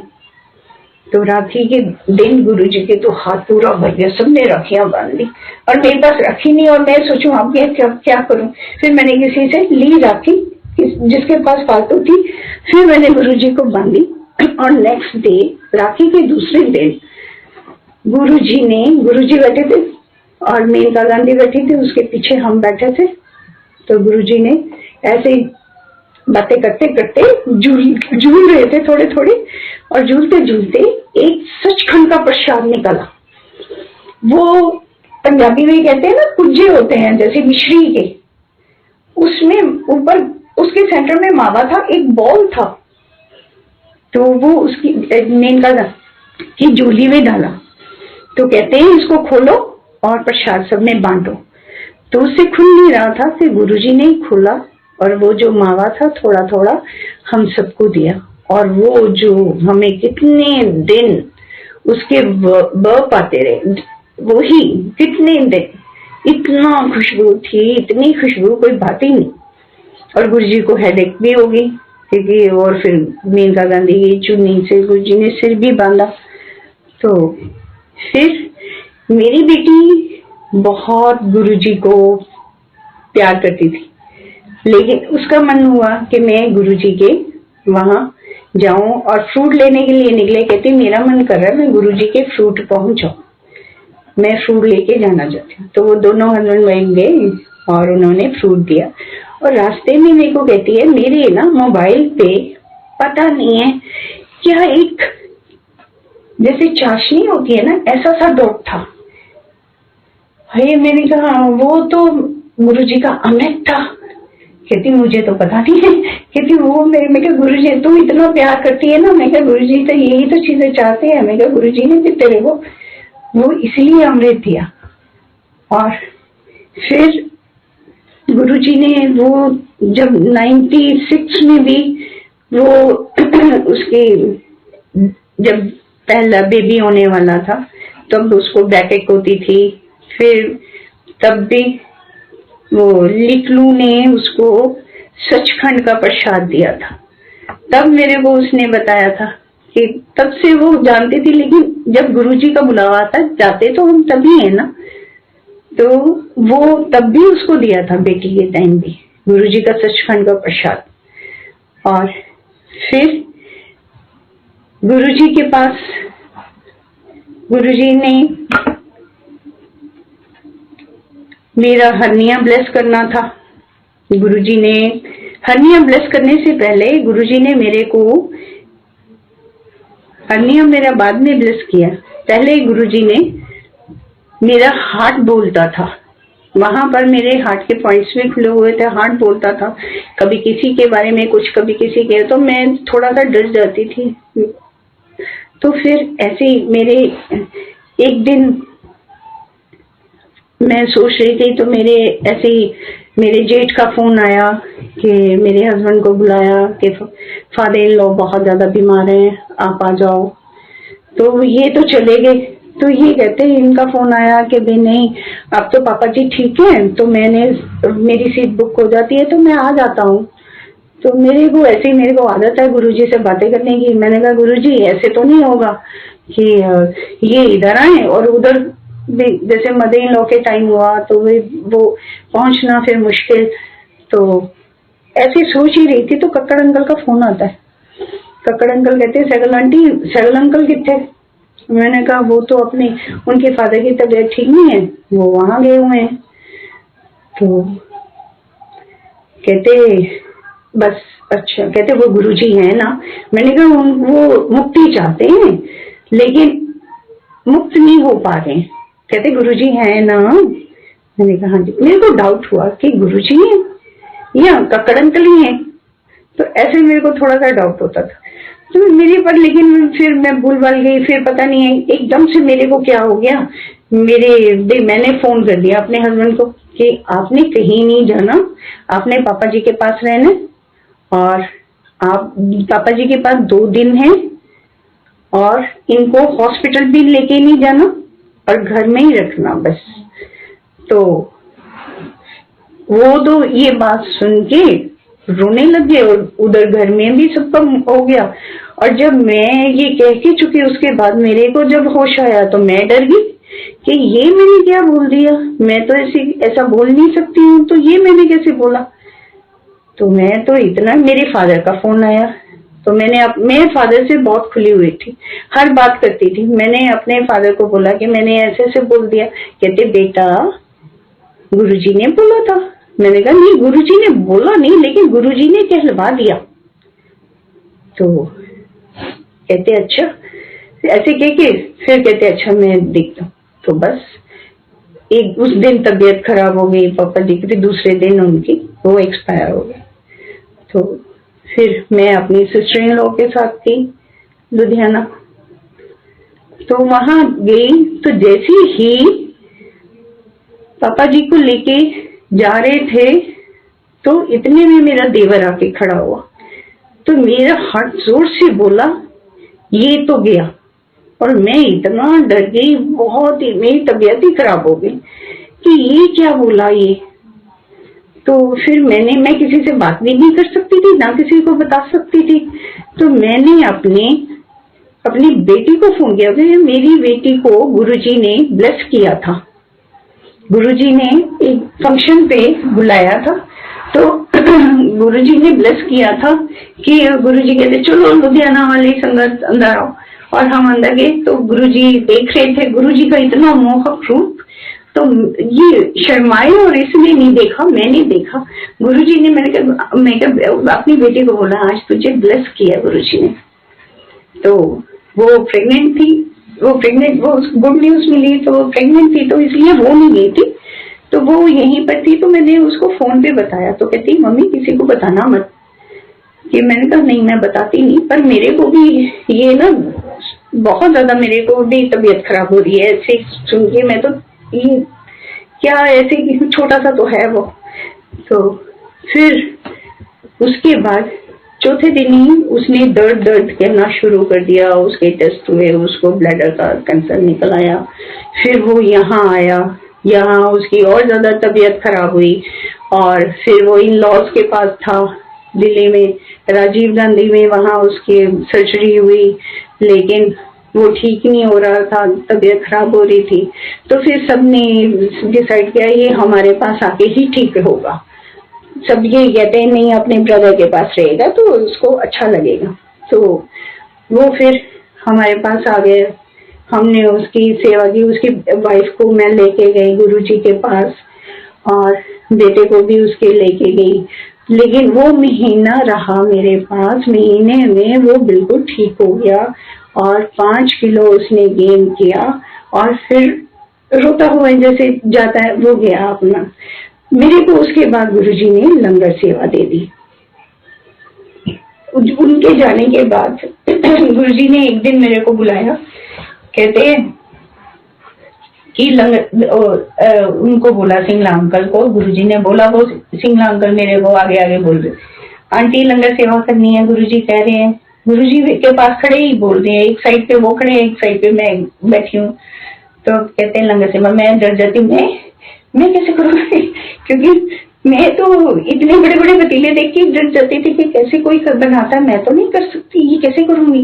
तो राखी के दिन गुरुजी के तो हाथ पूरा भर गया, सबने राखियां बांध ली और मेरे पास राखी नहीं। और मैं सोचूं अब क्या करूं। फिर मैंने किसी से ली राखी जिसके पास फालतू थी, फिर मैंने गुरुजी को बांधी। और नेक्स्ट डे राखी के दूसरे दिन गुरुजी बैठे थे और मेनका गांधी बैठी थी, उसके पीछे हम बैठे थे। तो गुरुजी ने ऐसे बातें करते करते झूल रहे थे थोड़े, और झूलते एक सचखंड का प्रसाद निकला। वो पंजाबी में कहते हैं ना कुज्जे होते हैं जैसे मिश्री के, उसमें ऊपर उसके सेंटर में मावा था, एक बॉल था। तो वो उसकी मेनका की झोली में डाला। तो कहते हैं इसको खोलो और प्रसाद सब में बांटो। तो उससे खुल नहीं रहा था, फिर गुरुजी ने खोला और वो जो मावा था थोड़ा थोड़ा हम सबको दिया। और वो जो हमें कितने दिन उसके बर्फ आते रहे, वो ही कितने दिन, इतना खुशबू थी, इतनी खुशबू कोई बात ही नहीं। और गुरुजी को हेडेक भी हो गई क्योंकि, और फिर मेनका गांधी की चुन्नी से गुरुजी ने सिर भी बांधा। तो फिर मेरी बेटी बहुत गुरुजी को प्यार करती थी, लेकिन उसका मन हुआ कि मैं गुरुजी के वहां जाऊं और फ्रूट लेने के लिए निकले। कहती मेरा मन कर रहा है मैं गुरुजी के फ्रूट पहुंच जाऊं, मैं फ्रूट लेके जाना चाहती हूँ। तो वो दोनों हस्बैंड वाइफ गए और उन्होंने फ्रूट दिया। और रास्ते में मेरे को कहती है मेरे ना मोबाइल पे पता नहीं है क्या एक जैसे चाशनी होती है ना, ऐसा सा डॉट था। हे, मैंने कहा वो तो गुरुजी का अमृत था। कहती मुझे तो पता नहीं है। कहती वो मैं कहा गुरुजी तुम इतना प्यार करती है ना। मैं कहा गुरुजी तो यही तो चीजें चाहते हैं। मैं कहा गुरुजी ने भी तेरे को वो इसलिए अमृत दिया। और फिर गुरुजी ने वो जब 96 में भी वो उसके जब पहला बेबी होने वाला था तब उसको बैकएक होती थी। फिर तब भी वो लिटलू ने उसको सचखंड का प्रसाद दिया था। तब मेरे को उसने बताया था कि तब से वो जानती थी, लेकिन जब गुरुजी का बुलावा आता जाते तो हम तभी है ना। तो वो तब भी उसको दिया था बेटी के टाइम भी गुरुजी का सचखंड का प्रसाद। और फिर गुरुजी के पास गुरुजी ने मेरा हर्निया ब्लेस करना था। गुरुजी ने हर्निया ब्लेस करने से पहले गुरुजी ने मेरे को हर्निया मेरा बाद में ब्लेस किया। पहले गुरुजी ने मेरा हार्ट बोलता था, वहां पर मेरे हार्ट के पॉइंट्स भी खुले हुए थे। हार्ट बोलता था, कभी किसी के बारे में कुछ, कभी किसी के, तो मैं थोड़ा सा डर जाती थी। तो फिर ऐसे मेरे एक दिन मैं सोच रही थी तो मेरे ऐसे ही मेरे जेठ का फोन आया कि मेरे हस्बैंड को बुलाया कि फादर इन लॉ बहुत ज्यादा बीमार हैं, आप आ जाओ। तो ये तो चले गए। तो ये कहते हैं इनका फोन आया कि भाई नहीं अब तो पापा जी ठीक है, तो मेरी सीट बुक हो जाती है तो मैं आ जाता हूँ। तो मेरे को आदत है गुरुजी से बातें करने की। मैंने कहा गुरुजी ऐसे तो नहीं होगा कि ये इधर आए और उधर जैसे मदर इन लॉ के टाइम हुआ तो वो पहुंचना फिर मुश्किल। तो ऐसे सोच ही रही थी तो कक्कड़ अंकल का फोन आता है। कक्कड़ अंकल कहते हैं सगल आंटी, सगल अंकल कितने? मैंने कहा वो तो अपने उनके फादर की तबीयत ठीक नहीं है, वो वहां गए हुए हैं। तो कहते बस अच्छा, कहते वो गुरुजी है ना। मैंने कहा वो मुक्ति चाहते हैं लेकिन मुक्त नहीं हो पा रहे। कहते गुरुजी है ना। मैंने कहा हाँ जी। मेरे को डाउट हुआ कि गुरुजी है या कक्कड़ अंकल ही है। तो ऐसे मेरे को थोड़ा सा डाउट होता था तो मेरे पर, लेकिन फिर मैं भूल भाल गई। फिर पता नहीं है एकदम से मेरे को क्या हो गया, मैंने फोन कर दिया अपने हस्बैंड को कि आपने कहीं नहीं जाना, आपने पापा जी के पास रहना और आप पापा जी के पास 2 दिन हैं और इनको हॉस्पिटल भी लेके नहीं जाना और घर में ही रखना बस। तो वो तो ये बात सुन के रोने लग गए और उधर घर में भी सबका हो गया। और जब मैं ये कह के चुकी उसके बाद मेरे को जब होश आया तो मैं डर गई कि ये मैंने क्या बोल दिया। मैं तो ऐसा बोल नहीं सकती हूँ, तो ये मैंने कैसे बोला। तो मैं तो इतना, मेरे फादर का फोन आया तो मैं फादर से बहुत खुली हुई थी, हर बात करती थी। मैंने अपने फादर को बोला कि मैंने ऐसे बोल दिया। कहते बेटा गुरुजी ने बोला था। मैंने कहा नहीं गुरुजी ने बोला नहीं, लेकिन गुरुजी ने कहलवा दिया। तो कहते अच्छा, ऐसे कह के फिर कहते अच्छा मैं देखता हूँ। तो बस उस दिन तबीयत खराब हो गई पापा जी की, दूसरे दिन उनकी वो एक्सपायर हो गए। तो फिर मैं अपनी सिस्टर इन लॉ के साथ थी लुधियाना। तो वहां गई तो जैसे ही पापा जी को लेके जा रहे थे तो इतने में मेरा देवर आके खड़ा हुआ। तो मेरा हार्ट जोर से बोला ये तो गया। और मैं इतना डर गई, बहुत ही, मेरी तबीयत ही खराब हो गई कि ये क्या बोला ये। तो फिर मैं किसी से बात भी नहीं कर सकती थी, ना किसी को बता सकती थी। तो मैंने अपनी बेटी को फोन किया कि मेरी बेटी को गुरुजी ने ब्लेस किया था। गुरुजी ने एक फंक्शन पे बुलाया था तो गुरुजी ने ब्लेस किया था कि गुरुजी कहते चलो लुधियाना वाली संगत अंदर आओ। और हम अंदर गए तो गुरुजी देख रहे थे, गुरुजी का इतना मोहक रूप। तो ये शर्माए और इसने नहीं देखा, मैंने देखा। गुरुजी ने मैं अपनी बेटी को बोला आज तुझे ब्लेस किया गुरुजी ने। तो वो प्रेग्नेंट थी, वो गुड न्यूज मिली तो वो प्रेग्नेंट थी, तो इसलिए वो नहीं गई थी, तो वो यहीं पर थी। तो मैंने उसको फोन पे बताया, तो कहती मम्मी किसी को बताना मत। कि मैंने कहा नहीं मैं बताती नहीं, पर मेरे को भी ये ना बहुत ज्यादा मेरे को भी तबीयत खराब हो रही है ऐसे सुन के। मैं तो ये क्या ऐसे छोटा सा तो है वो। तो फिर उसके बाद चौथे दिन ही उसने दर्द कहना शुरू कर दिया। उसके टेस्ट हुए, उसको ब्लैडर का कैंसर निकल आया। फिर वो यहाँ आया, यहाँ उसकी और ज्यादा तबीयत खराब हुई। और फिर वो इन लॉज के पास था दिल्ली में, राजीव गांधी में, वहां उसकी सर्जरी हुई, लेकिन वो ठीक नहीं हो रहा था, तबीयत खराब हो रही थी। तो फिर सबने डिसाइड किया ये हमारे पास आके ही ठीक होगा। सब ये कहते हैं नहीं अपने ब्रदर के पास रहेगा तो उसको अच्छा लगेगा। तो वो फिर हमारे पास आ गए, हमने उसकी सेवा की। उसकी वाइफ को मैं लेके गई गुरुजी के पास और बेटे को भी उसके लेके गई। लेकिन वो महीना रहा मेरे पास, महीने में वो बिल्कुल ठीक हो गया और 5 किलो उसने गेन किया। और फिर रोता हुआ जैसे जाता है वो गया अपना। मेरे को उसके बाद गुरुजी ने लंगर सेवा दे दी। उनके जाने के बाद गुरुजी ने एक दिन मेरे को बुलाया, कहते हैं कि लंगर उनको बोला सिंगला अंकल को, गुरुजी ने बोला, वो सिंगला अंकल मेरे को आगे आगे बोल रहे, आंटी लंगर सेवा करनी है, गुरुजी कह रहे हैं। गुरुजी के पास खड़े ही बोल रहे हैं, एक साइड पे वो खड़े हैं, एक साइड पे मैं बैठी हूँ। तो कहते हैं लंगर सेवा, मैं डर जाती हूँ, मैं कैसे करूँगी क्योंकि मैं तो इतने बड़े बड़े पतीले देख के डर जाती थी कि कैसे कोई बनाता है, मैं तो नहीं कर सकती, ये कैसे करूंगी।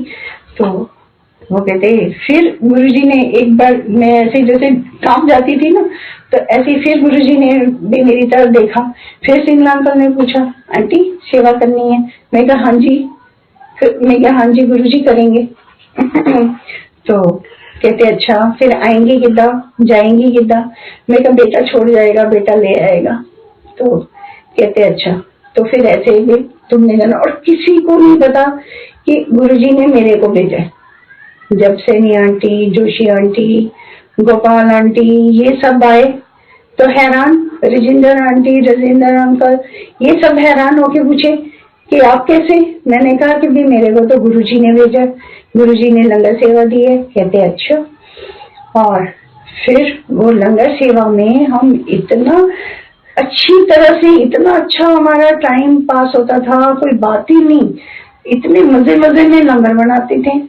तो वो कहते फिर गुरुजी ने एक बार मैं ऐसे जैसे कांप जाती थी ना, तो ऐसे फिर गुरुजी ने भी मेरी तरफ देखा। फिर सिंगला अंकल ने पूछा आंटी सेवा करनी है? मैं कहा हाँ जी गुरुजी करेंगे। तो कहते अच्छा फिर आएंगे किदा, जाएंगी किदा? मैं कहा बेटा छोड़ जाएगा, बेटा ले आएगा। तो कहते अच्छा। तो फिर ऐसे ही तुमने जाना, और किसी को नहीं पता कि गुरुजी ने मेरे को भेजा है। जब Saini aunty, Joshi aunty, Gopal aunty ये सब आए तो हैरान, राजेंद्र अंकल ये सब हैरान होके पूछे कि आप कैसे? मैंने कहा कि भी मेरे को तो गुरुजी ने भेजा, गुरुजी ने लंगर सेवा दी है। कहते अच्छा। और फिर वो लंगर सेवा में हम इतना अच्छी तरह से, इतना अच्छा हमारा टाइम पास होता था, कोई बात ही नहीं, इतने मजे मजे में लंगर बनाते थे।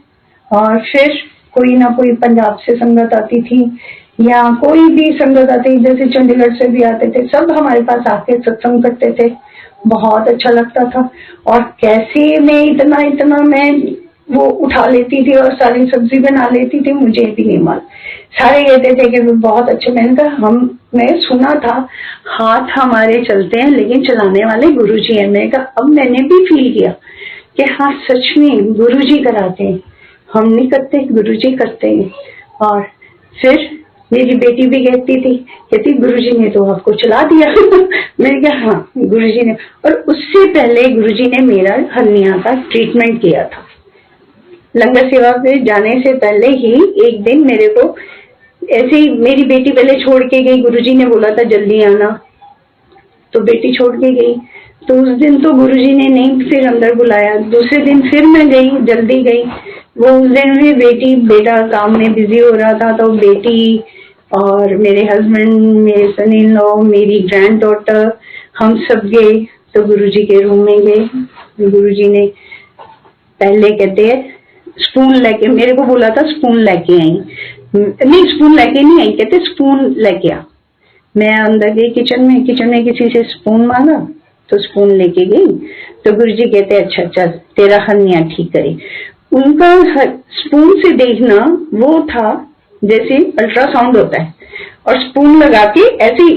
और फिर कोई ना कोई पंजाब से संगत आती थी या कोई भी संगत आती, जैसे चंडीगढ़ से भी आते थे, सब हमारे पास आके सत्संग करते थे, बहुत अच्छा लगता था। और कैसे मैं इतना मैं वो उठा लेती थी और सारी सब्जी बना लेती थी, मुझे भी नहीं मालूम। सारे कहते थे कि बहुत अच्छे। मैंने कहा मैं सुना था हाथ हमारे चलते हैं लेकिन चलाने वाले गुरुजी हैं। मैंने कहा अब मैंने भी फील किया कि हाँ सच में गुरुजी कराते हैं, हम नहीं करते, गुरुजी करते हैं। और फिर मेरी बेटी भी कहती गुरुजी ने तो आपको चला दिया। मैंने कहा हाँ गुरुजी ने। और उससे पहले गुरुजी ने मेरा हर्निया का ट्रीटमेंट किया था। लंगर सेवा पे जाने से पहले ही एक दिन मेरे को ऐसे ही, मेरी बेटी पहले छोड़ के गई, गुरुजी ने बोला था जल्दी आना, तो बेटी छोड़ के गई। तो उस दिन तो गुरुजी ने नहीं फिर अंदर बुलाया। दूसरे दिन फिर मैं गई, जल्दी गई। वो उस दिन भी बेटा काम में बिजी हो रहा था, तो बेटी और मेरे हस्बैंड, मेरे सन इन लॉ, मेरी ग्रैंड डॉटर, हम सब गए। तो गुरुजी के रूम में गए। गुरुजी ने पहले कहते हैं स्पून लेके, मेरे को बोला था स्पून लेके आई, नहीं स्पून लेके नहीं आई, कहते स्पून लेके आ। मैं अंदर गई किचन में किसी से स्पून मांगा तो स्पून लेके गई। तो गुरुजी कहते अच्छा चल तेरा हर्निया ठीक करे। उनका स्पून से देखना वो था जैसे अल्ट्रासाउंड होता है, और स्पून लगा के ऐसे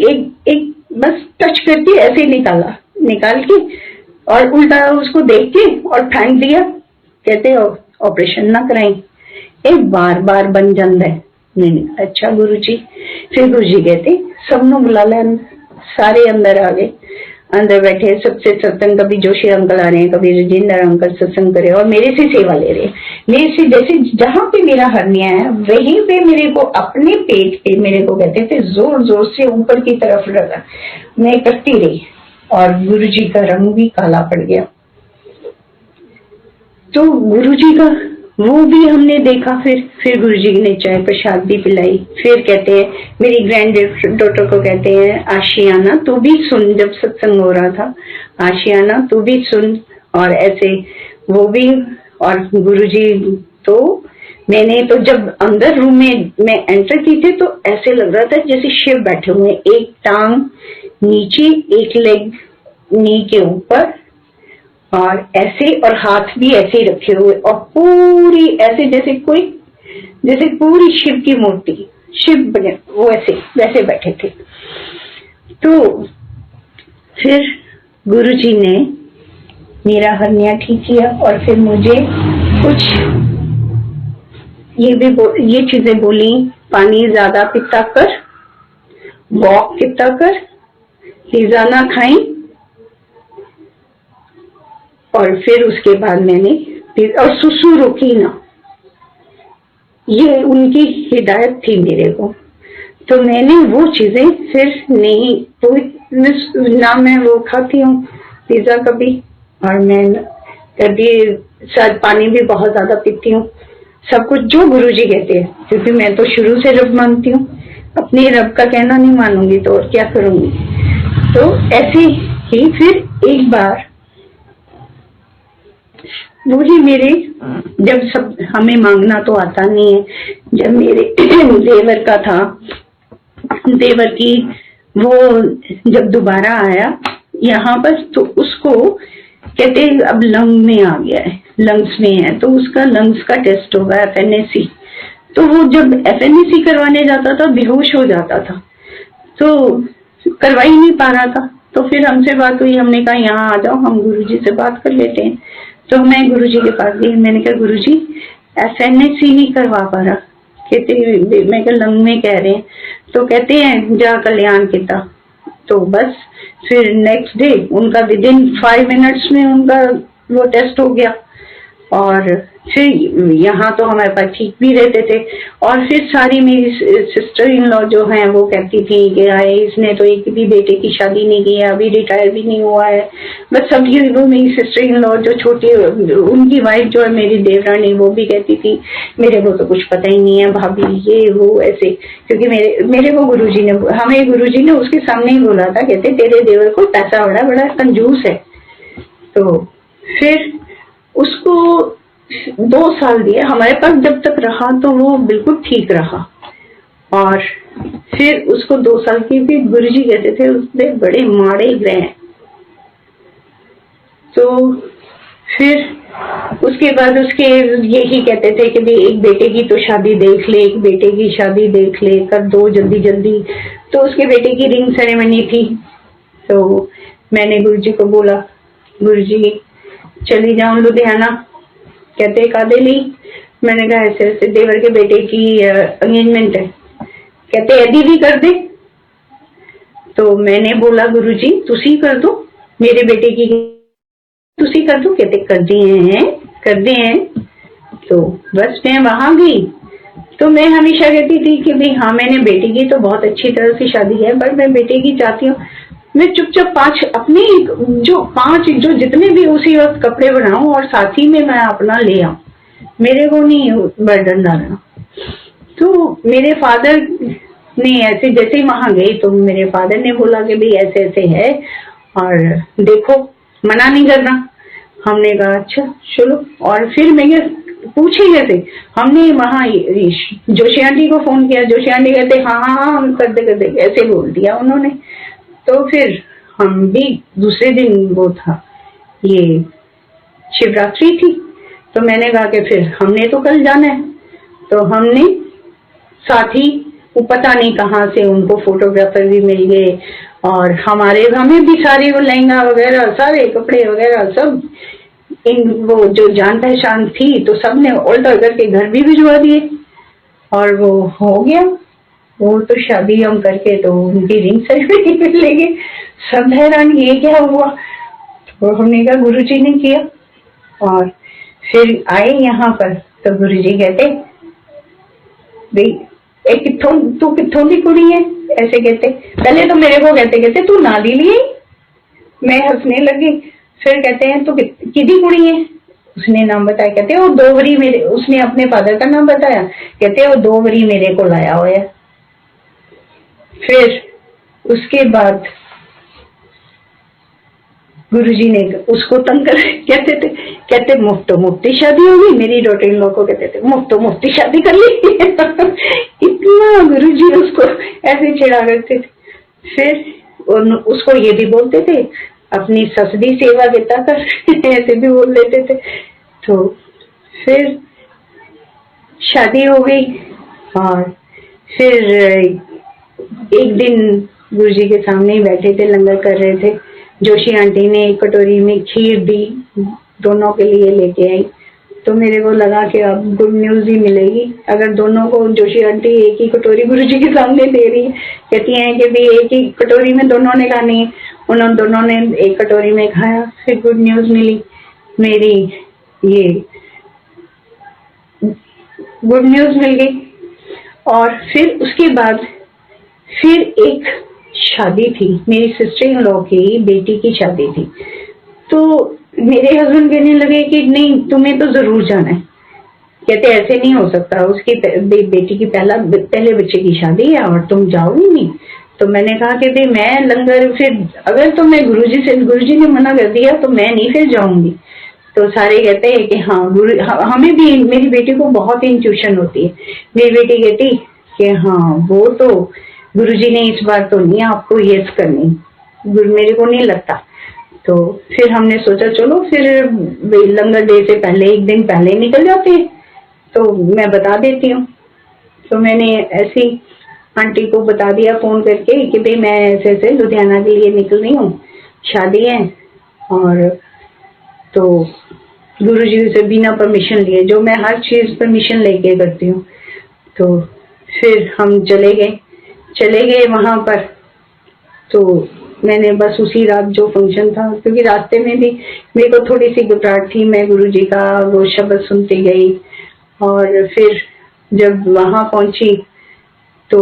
एक बस टच करके ऐसे निकाल के और उल्टा उसको देख के और फेंक दिया। कहते ऑपरेशन ना कराएं, एक बार बन जाता है। नहीं अच्छा गुरुजी। फिर गुरुजी कहते सबनों बुला ले, सारे अंदर आ गए। अंदर बैठे सबसे सत्संग, कभी जोशी अंकल आ रहे हैं, कभी राजेंद्र अंकल सत्संग करे और मेरे से सेवा ले रहे हैं। मेरे से जैसे जहां पे मेरा हर्निया है वहीं पे मेरे को अपने पेट पे मेरे को कहते थे जोर जोर से ऊपर की तरफ लगा। मैं करती रही और गुरुजी का रंग भी काला पड़ गया। तो गुरुजी का वो भी हमने देखा। फिर गुरुजी ने चाय प्रसाद भी पिलाई। फिर कहते हैं, मेरी ग्रैंड डॉटर को कहते हैं, आशियाना तू भी सुन, जब सत्संग हो रहा था, आशियाना तू भी सुन। और ऐसे वो भी, और गुरुजी तो मैंने तो जब अंदर रूम में मैं एंटर की थी तो ऐसे लग रहा था जैसे शिव बैठे हुए, एक टांग नीचे, एक लेग नी के ऊपर और ऐसे, और हाथ भी ऐसे रखे हुए और पूरी ऐसे जैसे पूरी शिव की मूर्ति, शिव बने वो ऐसे वैसे बैठे थे। तो फिर गुरुजी ने मेरा हर्निया ठीक किया और फिर मुझे कुछ ये चीजें बोली, पानी ज्यादा पीता कर, वॉक कितना कर, पिज्जा ना खाई। और फिर उसके बाद मैंने और सुसु रोकी ना, ये उनकी हिदायत थी मेरे को। तो मैंने वो चीजें फिर नहीं, तो ना मैं वो खाती हूँ पिज्जा कभी, और मैं कभी शायद पानी भी बहुत ज्यादा पीती हूँ। सब कुछ जो गुरुजी कहते हैं, क्योंकि मैं तो शुरू से रब मानती हूँ, अपने रब का कहना नहीं मानूंगी तो और क्या करूंगी। तो ऐसे ही फिर एक बार वही मेरे, जब सब हमें मांगना तो आता नहीं है, जब मेरे देवर का था, देवर की वो जब दोबारा आया यहाँ पर, तो उसको कहते अब लंग में आ गया है, लंग्स में है, तो उसका लंग्स का टेस्ट होगा FNAC। तो वो जब FNAC करवाने जाता था बेहोश हो जाता था, तो करवा ही नहीं पा रहा था। तो फिर हमसे बात हुई, हमने कहा यहाँ आ जाओ, हम गुरुजी से बात कर लेते हैं। तो मैं गुरुजी के पास गई, मैंने कहा गुरुजी FNAC नहीं करवा पा रहा। कहते, मैं कहा लंग में कह रहे हैं। तो कहते हैं जा कल्याण किता। तो बस फिर नेक्स्ट डे उनका विदिन 5 मिनट्स में उनका वो टेस्ट हो गया। और फिर यहाँ तो हमारे पास ठीक भी रहते थे। और फिर सारी मेरी सिस्टर इन लॉ जो हैं वो कहती थी कि आए इसने तो एक भी बेटे की शादी नहीं की है, अभी रिटायर भी नहीं हुआ है। बस सभी वो मेरी सिस्टर इन लॉ जो छोटी, उनकी वाइफ जो है मेरी देवरानी, वो भी कहती थी मेरे को तो कुछ पता ही नहीं है भाभी, ये वो ऐसे। क्योंकि मेरे को गुरुजी ने उसके सामने ही बोला था, कहते तेरे देवर को पैसा बड़ा कंजूस है। तो फिर उसको 2 साल दिए हमारे पास, जब तक रहा तो वो बिल्कुल ठीक रहा। और फिर उसको 2 साल की भी गुरुजी कहते थे उसने बड़े माड़े ग्रह। तो फिर उसके बाद उसके यही कहते थे कि भाई एक बेटे की तो शादी देख ले, एक बेटे की शादी देख ले, कर दो जल्दी जल्दी। तो उसके बेटे की रिंग सेरेमनी थी। तो मैंने गुरुजी को बोला, गुरुजी चली जाऊं लुधियाना। कहते कादेली। मैंने कहा ऐसे ऐसे देवर के बेटे की एंगेजमेंट है। कहते यदि भी कर दे। तो मैंने बोला गुरुजी तुसी कर दो, मेरे बेटे की तुसी कर दो। कहते कर दिए हैं। तो बस मैं वहां गई। तो मैं हमेशा कहती थी कि भाई हाँ मैंने बेटे की तो बहुत अच्छी तरह से शादी है, पर मैं बेटे की चाहती हूँ मैं चुपचाप 5 अपने जो जितने भी उसी वक्त कपड़े बनाऊं और साथ ही में मैं अपना ले आऊं, मेरे को नहीं बर्डन डालना। तो मेरे फादर ने ऐसे जैसे ही वहां गई तो मेरे फादर ने बोला कि भाई ऐसे ऐसे है और देखो, मना नहीं करना। हमने कहा अच्छा चलो। और फिर मैं पूछे कैसे, हमने वहां जोशी आंटी को फोन किया। जोशी आंटी कहते हाँ हम कर दे ऐसे बोल दिया उन्होंने। तो फिर हम भी दूसरे दिन, वो था ये शिवरात्रि थी, तो मैंने कहा कि फिर हमने तो कल जाना है। तो हमने साथ ही वो पता नहीं कहाँ से उनको फोटोग्राफर भी मिल गए और हमें भी सारे वो लहंगा वगैरह सारे कपड़े वगैरह सब वो जो जान पहचान थी तो सबने ऑल्टर करके घर भी भिजवा दिए और वो हो गया। वो तो शादी हम करके तो उनकी रिंग सेरेमनी मिलेगी। सब हैरान, ये क्या हुआ? तो हमने कहा गुरुजी ने किया। और फिर आए यहाँ पर तो गुरुजी कहते भाई तू कित्थों की कुड़ी है, ऐसे कहते। पहले तो मेरे को कहते तू नाली लिए, मैं हंसने लगी। फिर कहते हैं तू किदी कुड़ी है, उसने नाम बताया। कहते वो 2 वरी मेरे, उसने अपने फादर का नाम बताया। कहते वो 2 वरी मेरे को लाया हुआ। फिर उसके बाद गुरुजी ने उसको तंग कर, कहते मुफ्ती शादी होगी। मेरी डॉटर इन लोग को कहते थे मुफ्ती शादी कर ली। इतना गुरुजी उसको ऐसे छिड़ा करते थे। फिर उसको ये भी बोलते थे अपनी ससदी सेवा देता कर, ऐसे भी बोल लेते थे। तो फिर शादी हो गई। और फिर एक दिन गुरुजी के सामने ही बैठे थे, लंगर कर रहे थे। जोशी आंटी ने एक कटोरी में खीर दी, दोनों के लिए लेके आई। तो मेरे को लगा कि अब गुड न्यूज ही मिलेगी अगर दोनों को जोशी आंटी एक ही कटोरी गुरुजी के सामने दे रही है। कहती हैं कि भी एक ही कटोरी में दोनों ने खानी है। उन्होंने दोनों ने एक कटोरी में खाया। फिर गुड न्यूज मिली, मेरी ये गुड न्यूज मिल गई। और फिर उसके बाद फिर एक शादी थी, मेरी सिस्टर इन लॉ की बेटी की शादी थी। तो मेरे हस्बैंड कहने लगे कि नहीं तुम्हें तो जरूर जाना है। कहते ऐसे नहीं हो सकता, उसकी बेटी की पहले बच्चे की शादी है और तुम जाओगी नहीं। तो मैंने कहा कि भाई मैं लंगर, फिर अगर तो मैं गुरुजी ने मना कर दिया तो मैं नहीं फिर जाऊंगी। तो सारे कहते हैं कि हाँ हमें भी, मेरी बेटी को बहुत इंट्यूशन होती है। मेरी बेटी कहती कि हाँ वो तो गुरुजी ने इस बार तो नहीं आपको यस करनी, मेरे को नहीं लगता। तो फिर हमने सोचा चलो फिर लंगर डे से पहले एक दिन पहले निकल जाते हैं, तो मैं बता देती हूँ। तो मैंने ऐसी आंटी को बता दिया फोन करके कि भाई मैं ऐसे ऐसे लुधियाना के लिए निकल रही हूँ, शादी है। और तो गुरुजी से बिना परमिशन लिए, जो मैं हर चीज परमिशन लेके करती हूँ। तो फिर हम चले गए वहां पर। तो मैंने बस उसी रात जो फंक्शन था, क्योंकि रास्ते में भी मेरे को थोड़ी सी घबराहट थी, मैं गुरुजी का वो शब्द सुनती गई। और फिर जब वहां पहुंची तो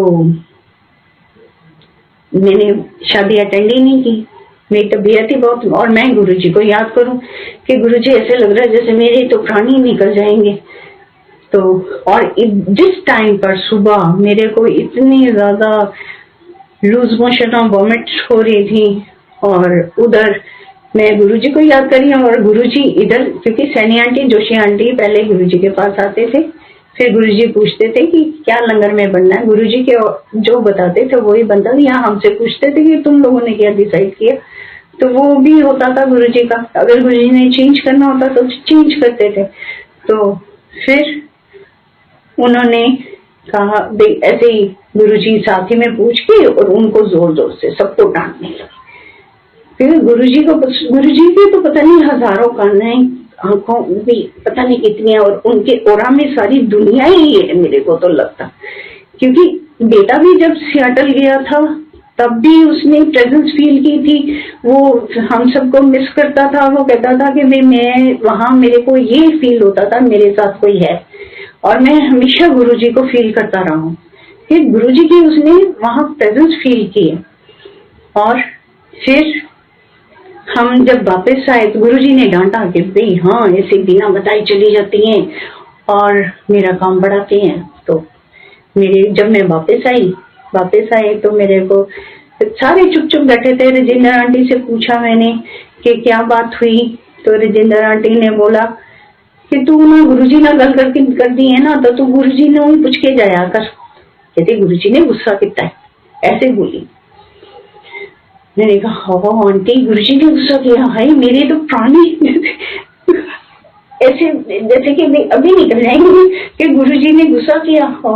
मैंने शादी अटेंड ही नहीं की, मेरी तबीयत ही बहुत। और मैं गुरुजी को याद करूं कि गुरुजी ऐसे लग रहा है जैसे मेरे तो प्राण ही निकल जाएंगे। तो और जिस टाइम पर सुबह मेरे को इतनी ज्यादा लूज मोशन और वॉमिट हो रही थी, और उधर मैं गुरुजी को याद करी और गुरुजी इधर, क्योंकि सैनी आंटी जोशी आंटी पहले गुरुजी के पास आते थे, फिर गुरुजी पूछते थे कि क्या लंगर में बनना है। गुरुजी के जो बताते थे वही बनता था। यहाँ हमसे पूछते थे कि तुम लोगों ने क्या डिसाइड किया, तो वो भी होता था गुरुजी का। अगर गुरुजी ने चेंज करना होता तो चेंज करते थे। तो फिर उन्होंने कहा ऐसे ही गुरुजी साथी में पूछ के और उनको जोर जोर से सबको डांटने लगे। फिर गुरुजी की तो पता नहीं हजारों कान है, आंखों भी पता नहीं कितनी है, और उनके ओरा में सारी दुनिया ही है मेरे को तो लगता। क्योंकि बेटा भी जब सियाटल गया था तब भी उसने प्रेजेंस फील की थी, वो हम सबको मिस करता था। वो कहता था कि मैं वहां, मेरे को ये फील होता था मेरे साथ कोई है, और मैं हमेशा गुरुजी को फील करता रहा हूँ। फिर गुरुजी की उसने वहां प्रेजेंस फील की है। और फिर हम जब वापस आए तो गुरुजी ने डांटा कि भाई हाँ ऐसे बिना बताई चली जाती हैं और मेरा काम बढ़ाती हैं। तो जब मैं वापस आए तो मेरे को सारे चुप बैठे थे। राजेंद्र आंटी से पूछा मैंने कि क्या बात हुई, तो राजेंद्र आंटी ने बोला कि तू ना गुरुजी ना गल कर दी है ना, तो तू गुरुजी ने पूछ के जाया कर। कहते गुरुजी ने गुस्सा किया है, ऐसे बोली। मैंने कहा हाँ आंटी गुरुजी ने गुस्सा किया है, मेरे तो प्राणी ऐसे जैसे कि अभी निकल जाएंगे कि गुरुजी ने गुस्सा किया हो।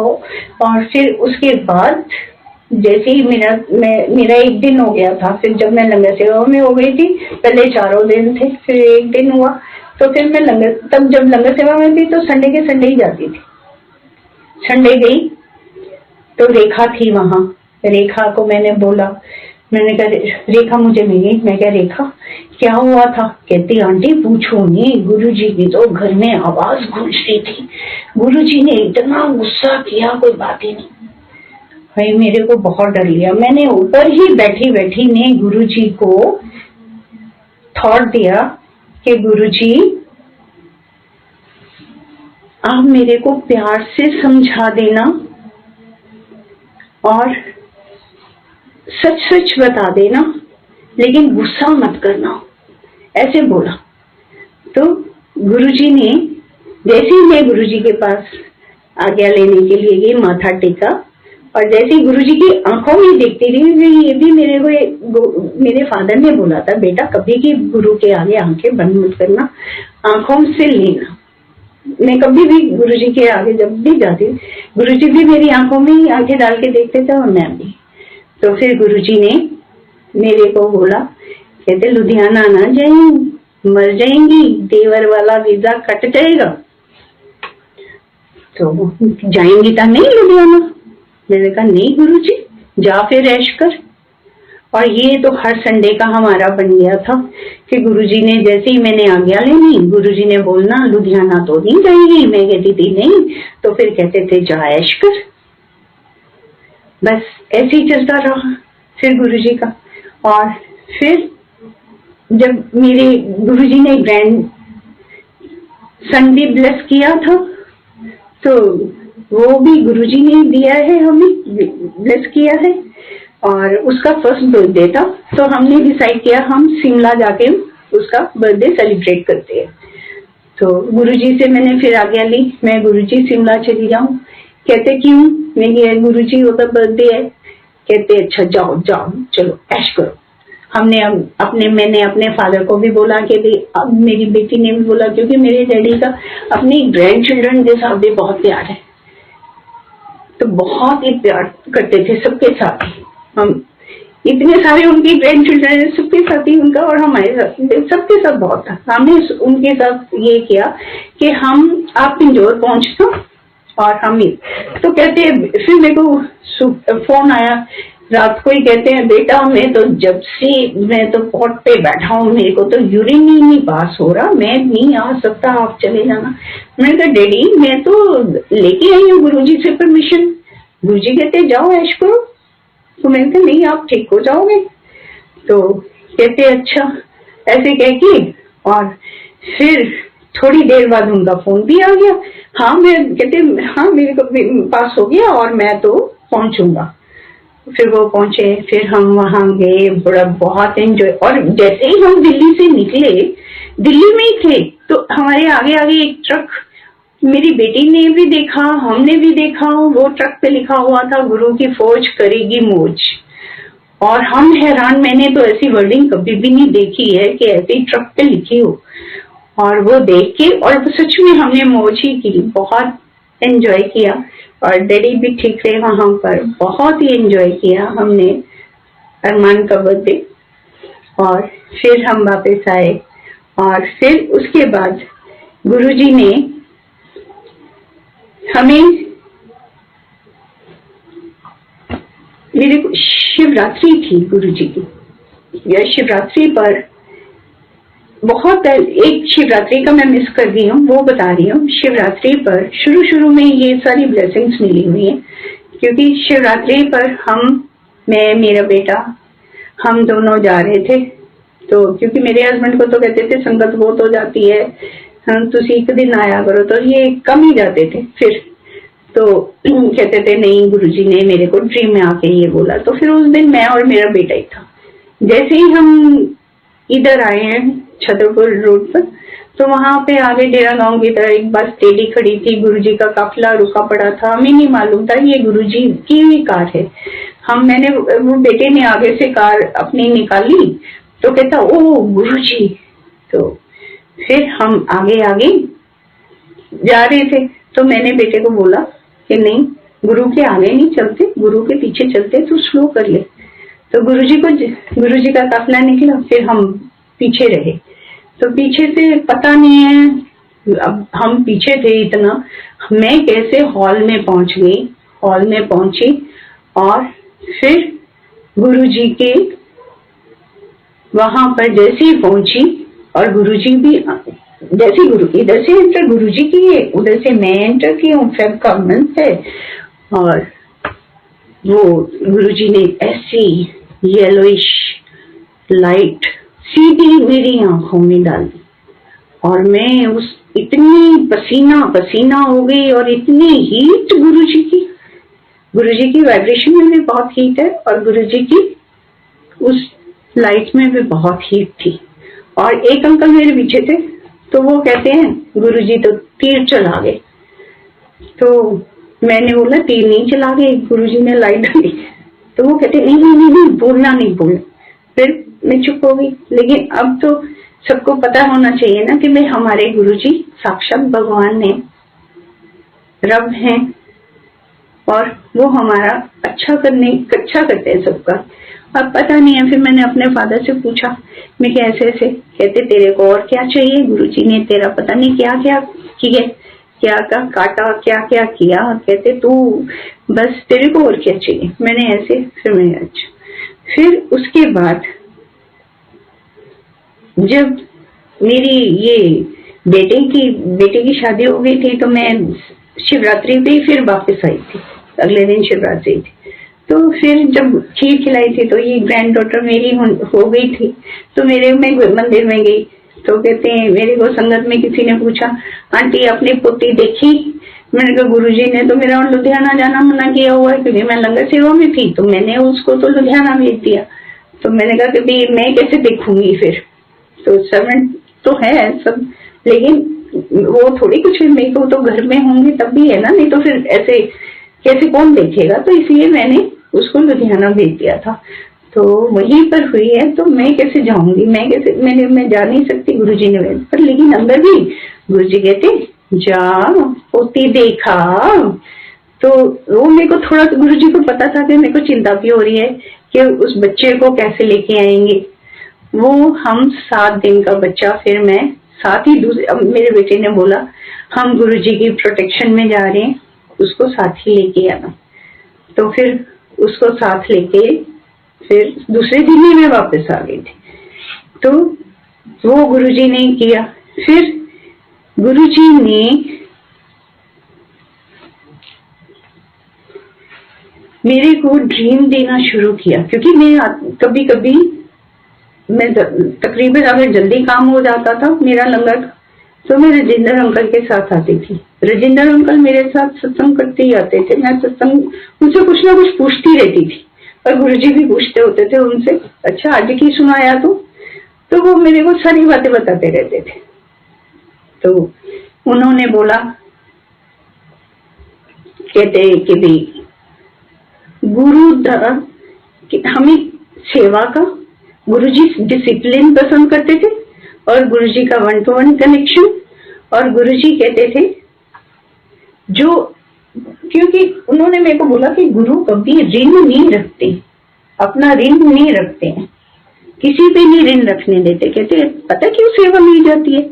और फिर उसके बाद जैसे ही मेरा एक दिन हो गया था, फिर जब मैं लंगर सेवा में हो गई थी, पहले 4 दिन थे, फिर एक दिन हुआ, तो फिर मैं जब लंगर सेवा में थी तो संडे के संडे ही जाती थी। संडे गई तो रेखा थी वहां। रेखा को मैंने बोला, मैंने कहा रेखा मुझे मिली। मैं क्या रेखा क्या हुआ था? कहती आंटी पूछो नहीं, गुरुजी की तो घर में आवाज गूंज रही थी, गुरुजी ने इतना गुस्सा किया कोई बात ही नहीं। भाई मेरे को बहुत डर लिया। मैंने ऊपर ही बैठी बैठी ने गुरुजी को थॉट दिया कि गुरुजी आप मेरे को प्यार से समझा देना और सच सच बता देना, लेकिन गुस्सा मत करना, ऐसे बोला। तो गुरुजी ने, जैसे ही मैं गुरुजी के पास आज्ञा लेने के लिए गई, माथा टेका, और जैसे ही गुरुजी की आंखों में देखती रही, ये भी मेरे फादर ने बोला था, बेटा कभी भी गुरु के आगे आंखें बंद मत करना, आंखों से लेना। मैं कभी भी गुरुजी के आगे जब भी जाती, गुरुजी भी मेरी आंखों में ही आंखें डाल के देखते थे और मैं भी। तो फिर गुरुजी ने मेरे को बोला, कहते लुधियाना ना जाएंगी, मर जाएंगी, देवर वाला वीजा कट जाएगा, तो जाएंगी तो नहीं लुधियाना। मैंने कहा नहीं गुरुजी, जा फिर ऐश कर। और ये तो हर संडे का हमारा बन गया था कि गुरुजी ने, जैसे ही मैंने आज्ञा लेनी, गुरुजी ने बोलना लुधियाना तो नहीं जाएगी। मैं कहती थी नहीं, तो फिर कहते थे जा ऐश कर। बस ऐसे ही चलता रहा फिर गुरुजी का। और फिर जब मेरे गुरुजी ने ग्रैंड सन भी ब्लेस किया था, तो वो भी गुरुजी ने दिया है, हमें ब्लेस किया है, और उसका फर्स्ट बर्थडे था। तो हमने डिसाइड किया हम शिमला जाके उसका बर्थडे सेलिब्रेट करते हैं। तो गुरुजी से मैंने फिर आज्ञा ली, मैं गुरुजी शिमला चली जाऊं। कहते क्यों? मैं गुरुजी वो तो बर्थडे है। कहते अच्छा जाओ जाओ चलो ऐश करो। मैंने अपने फादर को भी बोला कि अब मेरी बेटी ने भी बोला, क्योंकि मेरे डैडी का अपने ग्रैंड चिल्ड्रन के साथ भी बहुत प्यार है, तो बहुत ही प्यार करते थे सबके साथ। हम इतने सारे उनके ग्रैंड चिल्ड्रन सबके साथ ही उनका, और हमारे साथ सबके साथ बहुत था। हमने उनके साथ ये किया कि आप पिंजौर पहुंचना और हम ही। तो कहते फिर मेरे को फोन आया रात को ही, कहते हैं बेटा मैं तो पॉट पे बैठा हूँ, मेरे को तो यूरिन ही नहीं पास हो रहा, मैं नहीं आ सकता, आप चले जाना। मैंने कहा डैडी मैं तो लेके आई हूँ गुरुजी से परमिशन। गुरुजी कहते जाओ ऐश करो। तो मैंने कहा नहीं आप ठीक हो जाओगे। तो कहते अच्छा, ऐसे कह के, और फिर थोड़ी देर बाद उनका फोन भी आ गया। हाँ मेरे को पास हो गया और मैं तो पहुंचूंगा। फिर वो पहुंचे, फिर हम वहां गए, बहुत एंजॉय। और जैसे ही हम दिल्ली से निकले, दिल्ली में ही थे, तो हमारे आगे आगे एक ट्रक, मेरी बेटी ने भी देखा, हमने भी देखा, वो ट्रक पे लिखा हुआ था गुरु की फौज करेगी मौज। और हम हैरान, मैंने तो ऐसी वर्डिंग कभी भी नहीं देखी है कि ऐसी ट्रक पे लिखी हो। और वो देख के, और सच में हमने मौज ही की, बहुत एंजॉय किया। और डैडी भी ठीक रहे वहां पर, बहुत ही एंजॉय किया हमने अरमान का बर्थडे। और फिर हम वापस आए, और फिर उसके बाद गुरुजी ने हमें, मेरे शिवरात्रि थी गुरुजी की, या शिवरात्रि पर बहुत, एक शिवरात्रि का मैं मिस कर गई हूँ, वो बता रही हूँ। शिवरात्रि पर शुरू में ये सारी ब्लेसिंग्स मिली हुई हैं, क्योंकि शिवरात्रि पर मैं मेरा बेटा, हम दोनों जा रहे थे। तो क्योंकि मेरे हस्बैंड को तो कहते थे संगत बहुत हो जाती है, हम तुसी एक दिन आया करो, तो ये कम ही जाते थे। फिर तो कहते थे नहीं, गुरुजी ने मेरे को ड्रीम में आके ये बोला। तो फिर उस दिन मैं और मेरा बेटा ही था। जैसे ही हम इधर आए हैं छतरपुर रोड पर, तो वहां पे आगे डेरा गांव की तरह एक बस टेढ़ी खड़ी थी, गुरुजी का काफिला रुका पड़ा था। हमें नहीं मालूम था ये गुरुजी की ही कार है। वो बेटे ने आगे से कार अपनी निकाली, तो कहता ओ गुरुजी। तो फिर हम आगे आगे जा रहे थे, तो मैंने बेटे को बोला कि नहीं, गुरु के आगे नहीं चलते, गुरु के पीछे चलते, तो स्लो कर ले। तो गुरुजी का काफिला निकला, फिर हम पीछे रहे। तो पीछे से पता नहीं है, अब हम पीछे थे इतना, मैं कैसे हॉल में पहुंच गई। हॉल में पहुंची और फिर गुरुजी के वहां पर जैसे ही पहुंची, और गुरुजी भी जैसे इधर से एंटर गुरुजी की है, उधर से मैं एंटर की हूँ, फेब का मंथ है, और वो गुरुजी ने ऐसी येलोइश लाइट सीधी मेरी आंखों में डाली, और मैं उस इतनी पसीना पसीना हो गई, और इतनी हीट गुरुजी की वाइब्रेशन में भी बहुत हीट है, और गुरुजी की उस लाइट में भी बहुत हीट थी। और एक अंकल मेरे पीछे थे, तो वो कहते हैं गुरुजी तो तीर चला गए। तो मैंने बोला तीर नहीं चला गए, गुरुजी ने लाइट डाली। तो वो कहते नहीं, बोलना नहीं बोलना। फिर मैं चुप हो गई। लेकिन अब तो सबको पता होना चाहिए ना कि भाई हमारे गुरुजी साक्षात भगवान है, रब हैं, और वो हमारा अच्छा करते हैं सबका। अब पता नहीं है, फिर मैंने अपने फादर से पूछा, मैं कैसे ऐसे, कहते तेरे को और क्या चाहिए, गुरुजी ने तेरा पता नहीं क्या क्या किया, क्या क्या काटा, क्या क्या किया, कहते तू बस तेरे को और क्या चाहिए। मैंने ऐसे, फिर मैंने अच्छा। फिर उसके बाद जब मेरी ये बेटे की शादी हो गई थी, तो मैं शिवरात्रि पे फिर वापस आई थी, अगले दिन शिवरात्रि थी। तो फिर जब खीर खिलाई थी, तो ये ग्रैंड डॉटर मेरी हो गई थी, तो मैं मंदिर में गई, तो कहते हैं मेरे को संगत में किसी ने पूछा, आंटी अपनी पोती देखी? मैंने कहा गुरुजी ने तो मेरा लुधियाना जाना मना किया हुआ है, क्योंकि मैं लंगर सेवा में थी, तो मैंने उसको तो लुधियाना भेज दिया। तो मैंने कहा कि भाई मैं कैसे देखूंगी, फिर तो सर्वेंट तो है सब, लेकिन वो थोड़ी कुछ मेरे को तो घर में होंगे तब भी है ना, नहीं तो फिर ऐसे कैसे कौन देखेगा। तो इसलिए मैंने उसको लुधियाना भेज दिया था, तो वहीं पर हुई है, तो मैं कैसे जाऊंगी, मैं जा नहीं सकती, गुरुजी ने भेज पर। लेकिन अंदर भी गुरुजी कहते जा पोती देखा। तो वो मेरे को थोड़ा, गुरुजी को पता था कि मेरे को चिंता भी हो रही है कि उस बच्चे को कैसे लेके आएंगे। वो हम 7 दिन का बच्चा, फिर मैं साथ ही मेरे बेटे ने बोला हम गुरुजी की प्रोटेक्शन में जा रहे हैं, उसको साथ ही लेके आना। तो फिर उसको साथ लेके फिर दूसरे दिन ही मैं वापस आ गई थी। तो वो गुरुजी ने किया। फिर गुरुजी ने मेरे को ड्रीम देना शुरू किया, क्योंकि मैं कभी कभी मैं तकरीबन अगर जल्दी काम हो जाता था मेरा लंगर, तो मैं राजेंद्र अंकल के साथ आती थी। राजेंद्र अंकल मेरे साथ सत्संग करते ही आते थे। मैं सत्संग उनसे कुछ ना कुछ पूछती रहती थी, और गुरुजी भी पूछते होते थे उनसे, अच्छा आज की सुनाया तो वो मेरे को सारी बातें बताते रहते थे। तो उन्होंने बोला, कहते कि भाई गुरु हमें सेवा का, गुरुजी डिसिप्लिन पसंद करते थे, और गुरुजी का 1 to 1 कनेक्शन। और गुरुजी कहते थे जो, क्योंकि उन्होंने मेरे को बोला कि गुरु कभी ऋण नहीं रखते, अपना ऋण नहीं रखते हैं, किसी पे नहीं ऋण रखने देते। कहते पता क्यों सेवा मिल जाती है?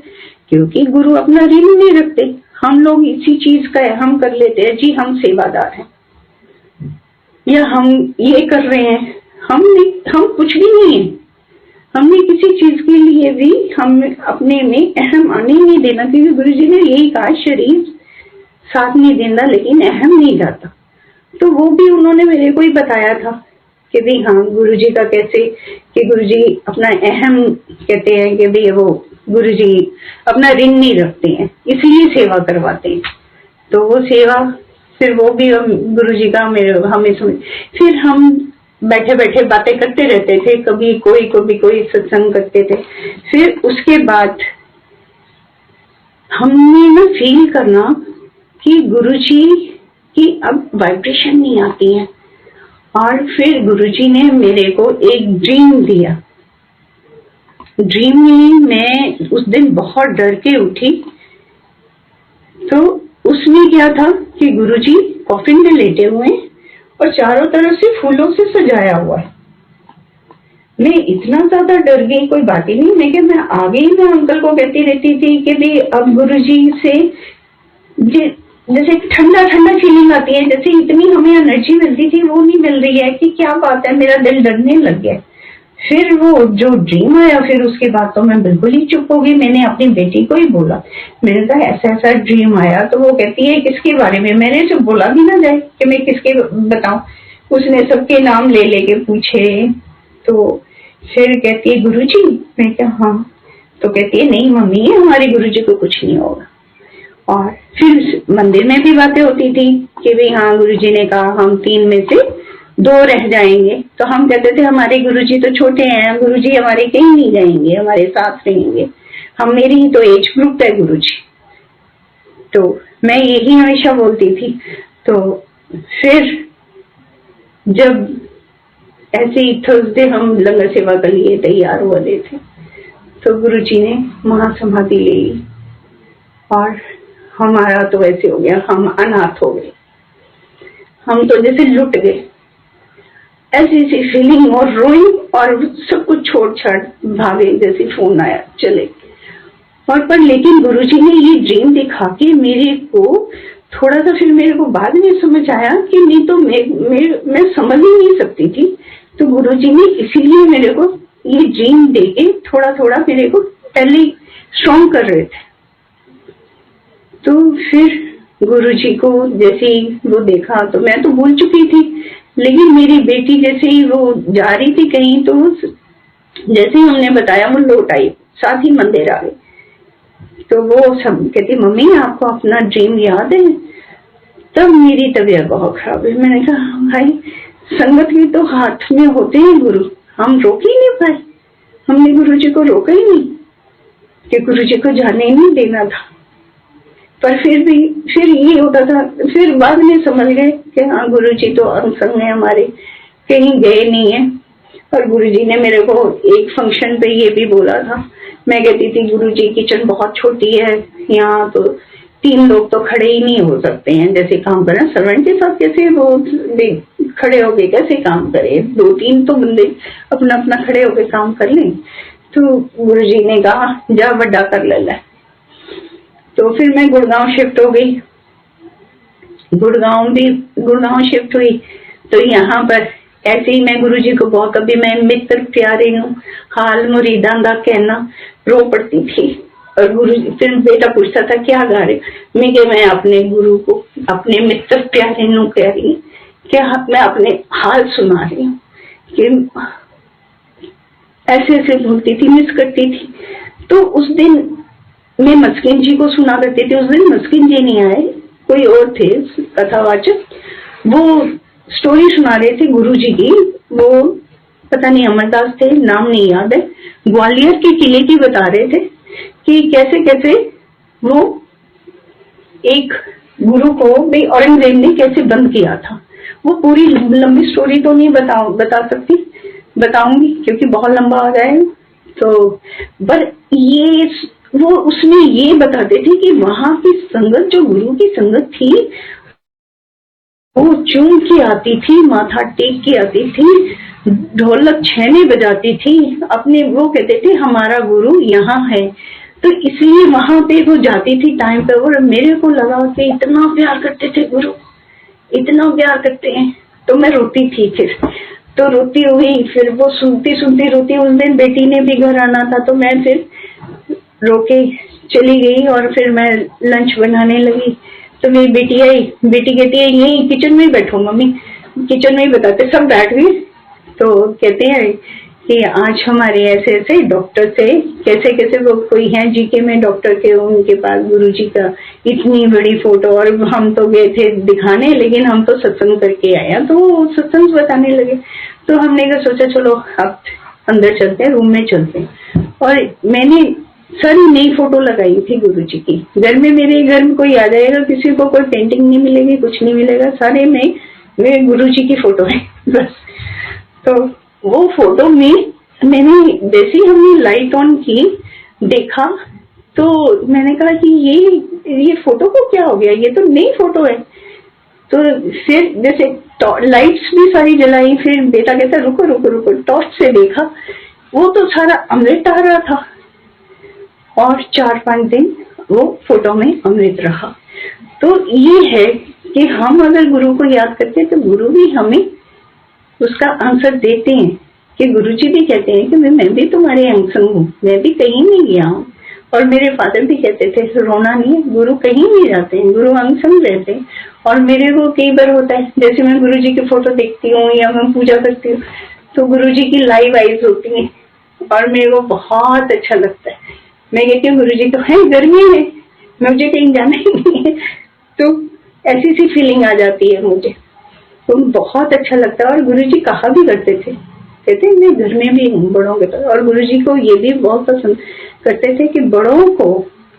क्योंकि गुरु अपना ऋण नहीं रखते। हम लोग इसी चीज का है, हम कर लेते हैं जी, हम सेवादार हैं, या हम ये कर रहे हैं, हम कुछ भी नहीं है। हमने किसी चीज के लिए भी हम अपने में अहम आने नहीं देना, क्योंकि गुरुजी ने यही कहा, शरीर साथ नहीं देना लेकिन अहम नहीं जाता। तो वो भी उन्होंने मेरे को ही बताया था कि भाई हाँ गुरुजी का कैसे, कि गुरुजी अपना अहम कहते हैं कि भाई वो गुरुजी अपना ऋण नहीं रखते हैं, इसलिए सेवा करवाते हैं। तो वो सेवा फिर वो भी गुरुजी का हमें सुन, फिर हम बैठे बैठे बातें करते रहते थे, कभी कोई सत्संग करते थे। फिर उसके बाद हमने ना फील करना कि गुरुजी की अब वाइब्रेशन नहीं आती है, और फिर गुरुजी ने मेरे को एक ड्रीम दिया। ड्रीम में मैं उस दिन बहुत डर के उठी। तो उसमें क्या था कि गुरुजी कॉफिन में लेटे हुए हैं और चारों तरफ से फूलों से सजाया हुआ है। मैं इतना ज्यादा डर गई, कोई बात ही नहीं। मैं आगे ही मैं अंकल को कहती रहती थी कि भाई अब गुरुजी से जैसे ठंडा ठंडा फीलिंग आती है, जैसे इतनी हमें एनर्जी मिलती थी वो नहीं मिल रही है कि क्या बात है, मेरा दिल डरने लग गया। फिर वो जो ड्रीम आया, फिर उसके बाद तो मैं बिल्कुल ही चुप हो गई। मैंने अपनी बेटी को ही बोला, मैंने कहा ऐसा ऐसा ड्रीम आया। तो वो कहती है किसके बारे में? मैंने जो बोला भी ना जाए कि मैं किसके बताऊं। उसने सबके नाम ले लेके पूछे, तो फिर कहती है गुरुजी। मैं कहा हाँ। तो कहती है नहीं मम्मी, हमारे गुरुजी को कुछ नहीं होगा। और फिर मंदिर में भी बातें होती थी कि भाई हाँ गुरुजी ने कहा हम 3 में से 2 रह जाएंगे। तो हम कहते थे हमारे गुरुजी तो छोटे हैं, गुरुजी हमारे कहीं नहीं जाएंगे, हमारे साथ रहेंगे, हम मेरी ही तो एज ग्रुप है गुरुजी। तो मैं यही हमेशा बोलती थी। तो फिर जब ऐसे ही थर्सडे हम लंगर सेवा के लिए तैयार हुए थे, तो गुरुजी ने महासमाधि ले ली और हमारा तो ऐसे हो गया, हम अनाथ हो गए, हम तो जैसे लुट गए, ऐसी सी फीलिंग। और रोइंग और सब कुछ छोड़ छाड़ भागे, जैसे फोन आया चले। और पर लेकिन गुरुजी ने ये ड्रीम दिखा के मेरे को थोड़ा सा, फिर मेरे को बाद में समझ आया कि नहीं तो मैं समझ ही नहीं सकती थी। तो गुरुजी ने इसीलिए मेरे को ये ड्रीम देके थोड़ा थोड़ा मेरे को पहले स्ट्रॉन्ग कर रहे थे। तो फिर गुरुजी को जैसे ही वो देखा, तो मैं तो भूल चुकी थी, लेकिन मेरी बेटी जैसे ही वो जा रही थी कहीं, तो जैसे ही हमने बताया वो लौट आई, साथ ही मंदिर आ गई। तो वो सब कहती मम्मी आपको अपना ड्रीम याद है? तब मेरी तबीयत बहुत खराब है। मैंने कहा भाई संगत के तो हाथ में होते हैं गुरु, हम रोक ही नहीं पाए, हमने गुरुजी को रोका ही नहीं कि गुरुजी को जाने ही नहीं देना था। पर फिर ये होता था, फिर बाद में समझ गए कि हाँ गुरुजी तो अंग है हमारे, कहीं गए नहीं है। और गुरुजी ने मेरे को एक फंक्शन पे ये भी बोला था, मैं कहती थी गुरुजी किचन बहुत छोटी है, यहाँ तो 3 लोग तो खड़े ही नहीं हो सकते हैं, जैसे काम करें सर्वेंट के साथ कैसे वो खड़े होके कैसे काम करे, 2-3 तो बंदे अपना अपना खड़े होके काम कर लें। तो गुरुजी ने कहा जा बड़ा कर ले। तो फिर मैं गुड़गांव शिफ्ट हो गई, गुड़गांव शिफ्ट हुई। तो यहाँ पर ऐसे ही मैं गुरुजी को बहुत, कभी मैं मित्र प्यारे हूँ हाल मुरीदां दा कहना रो पड़ती थी। और गुरुजी फिर बेटा पूछता था क्या गा रहे, मैं अपने गुरु को अपने मित्र प्यारे नू कह रही हूँ, क्या मैं अपने हाल सुना रही हूँ कि ऐसे ऐसे बोलती थी, मिस करती थी। तो उस दिन मैं मस्किन जी को सुना करती थी। उस दिन मस्किन जी नहीं आए, कोई और थे कथावाचक, वो स्टोरी सुना रहे थे गुरुजी की। वो पता नहीं अमरदास थे, नाम नहीं याद है, ग्वालियर के किले की बता रहे थे कि कैसे कैसे वो एक गुरु को भाई औरंगजेब ने कैसे बंद किया था। वो पूरी लंबी स्टोरी तो नहीं बता सकती, बताऊंगी क्योंकि बहुत लंबा हो जाएगा। तो पर ये वो उसमें ये बताते थे कि वहां की संगत, जो गुरु की संगत थी, वो चूम के आती थी, माथा टेक के आती थी, ढोलक छैने बजाती थी अपने। वो कहते थे हमारा गुरु यहाँ है, तो इसलिए वहां पे वो जाती थी टाइम पे। और मेरे को लगा कि इतना प्यार करते थे गुरु, इतना प्यार करते हैं। तो मैं रोती थी, फिर तो रोती हुई, फिर वो सुनती रोती। उस दिन बेटी ने भी घर आना था, तो मैं फिर रोके चली गई और फिर मैं लंच बनाने लगी। तो मेरी बेटी आई, बेटी कहती है यही किचन में बैठो मम्मी, किचन में ही बताते, सब बैठ गए। तो कहते हैं कि आज हमारे ऐसे ऐसे डॉक्टर से कैसे कैसे वो कोई हैं जीके में डॉक्टर के, उनके पास गुरुजी का इतनी बड़ी फोटो, और हम तो गए थे दिखाने, लेकिन हम तो सत्संग करके आए। तो सत्संग बताने लगे। तो हमने सोचा चलो अब अंदर चलते हैं, रूम में चलते हैं। और मैंने सारी नई फोटो लगाई थी गुरुजी की। घर में, मेरे घर में कोई आ जाएगा, किसी को कोई पेंटिंग नहीं मिलेगी, कुछ नहीं मिलेगा, सारे में मेरे गुरुजी की फोटो है बस। तो वो फोटो में मैंने जैसे हमने लाइट ऑन की, देखा, तो मैंने कहा कि ये फोटो को क्या हो गया, ये तो नई फोटो है। तो फिर जैसे लाइट्स भी सारी जलाई, फिर बेटा कहता रुको रुको रुको, टॉर्च से देखा, वो तो सारा अमृत आ रहा था। और 4-5 दिन वो फोटो में अमृत रहा। तो ये है कि हम अगर गुरु को याद करते हैं तो गुरु भी हमें उसका आंसर देते हैं, कि गुरुजी भी कहते हैं कि मैं भी तुम्हारे अंग हूँ, मैं भी कहीं नहीं गया हूँ। और मेरे फादर भी कहते थे रोना नहीं है, गुरु कहीं नहीं जाते हैं, गुरु अंग संग रहते हैं। और मेरे को कई बार होता है, जैसे मैं गुरुजी की फोटो देखती हूँ या मैं पूजा करती हूँ तो गुरुजी की लाइव आईज होती है और मेरे को बहुत अच्छा लगता है। मैं कहती हूँ गुरुजी तो है, गर्मी है, मुझे कहीं जाना ही नहीं है, तो ऐसी सी फीलिंग आ जाती है मुझे, तो बहुत अच्छा लगता है। और गुरुजी कहा भी करते थे, कहते मैं घर में भी हूँ बड़ों के पास। और गुरुजी को ये भी बहुत पसंद करते थे कि बड़ों को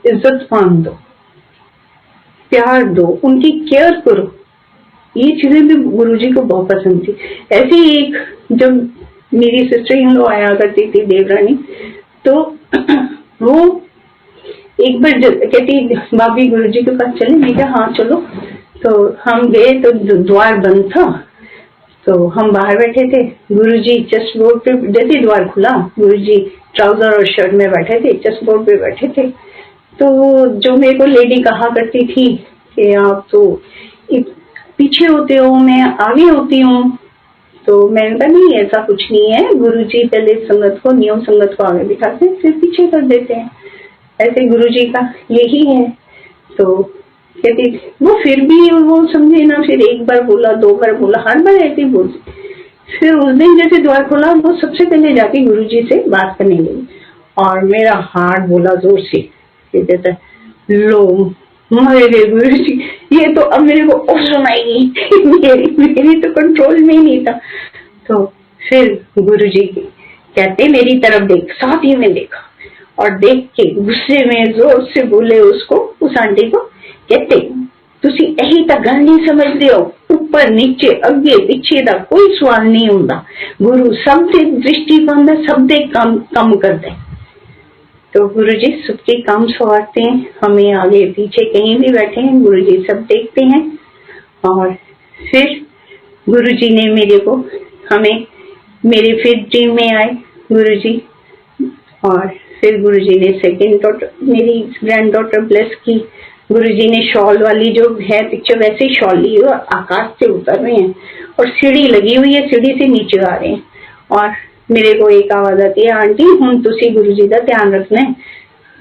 इज्जत मान दो, प्यार दो, उनकी केयर करो। ये चीजें भी गुरुजी को बहुत पसंद थी। ऐसे ही एक जब मेरी सिस्टर इन लॉ आया करती थी देवरानी, तो वो एक बार कहती भाभी गुरुजी के पास चले, मैं कहा हाँ चलो। तो हम गए तो द्वार बंद था, तो हम बाहर बैठे थे, गुरुजी चेस्ट बोर्ड पे, जैसे द्वार खुला गुरुजी ट्राउजर और शर्ट में बैठे थे, चेस्ट बोर्ड पे बैठे थे। तो जो मेरे को लेडी कहा करती थी कि आप तो पीछे होते हो, मैं आगे होती हूँ, तो मैंने कहा नहीं ऐसा कुछ नहीं है, गुरुजी पहले संगत को, नियम संगत को आगे बिठाते हैं फिर पीछे कर देते हैं, ऐसे गुरुजी का यही है। तो कहती वो फिर भी वो समझे ना, फिर एक बार बोला, दो बार बोला, हर बार ऐसे ही बोलती। फिर उस दिन जैसे द्वार खोला, वो सबसे पहले जाके गुरुजी से बात करने लगी और मेरा हार्ट बोला जोर से, कहता लो मेरे गुरुजी, ये तो अब मेरे को और सुनाएगी मेरी तो कंट्रोल में ही नहीं था। तो फिर गुरुजी कहते मेरी तरफ देख, साथ ही में देखा और देख के गुस्से में जोर से बोले उसको, उस आंटी को, कहते तुसी यही तो गल नहीं समझते हो, ऊपर नीचे अगे पिछे का कोई सवाल नहीं होता, गुरु सब दे दृष्टि पांदा, सब दे काम करते। तो गुरुजी सबके काम सवारते हैं, हमें आगे पीछे कहीं भी बैठे हैं गुरुजी सब देखते हैं। और फिर गुरुजी ने मेरे को, हमें मेरे फिर ड्रीम में आए गुरुजी, और फिर गुरुजी ने सेकंड डॉटर, मेरी ग्रैंड डॉटर ब्लेस की। गुरुजी ने शॉल वाली जो है पिक्चर वैसे ही शॉल ली और आकाश से उतर रहे हैं और सीढ़ी लगी हुई है, सीढ़ी से नीचे आ रहे हैं। और मेरे को एक आवाज आती है, आंटी हम तुसी गुरुजी का ध्यान रखना है।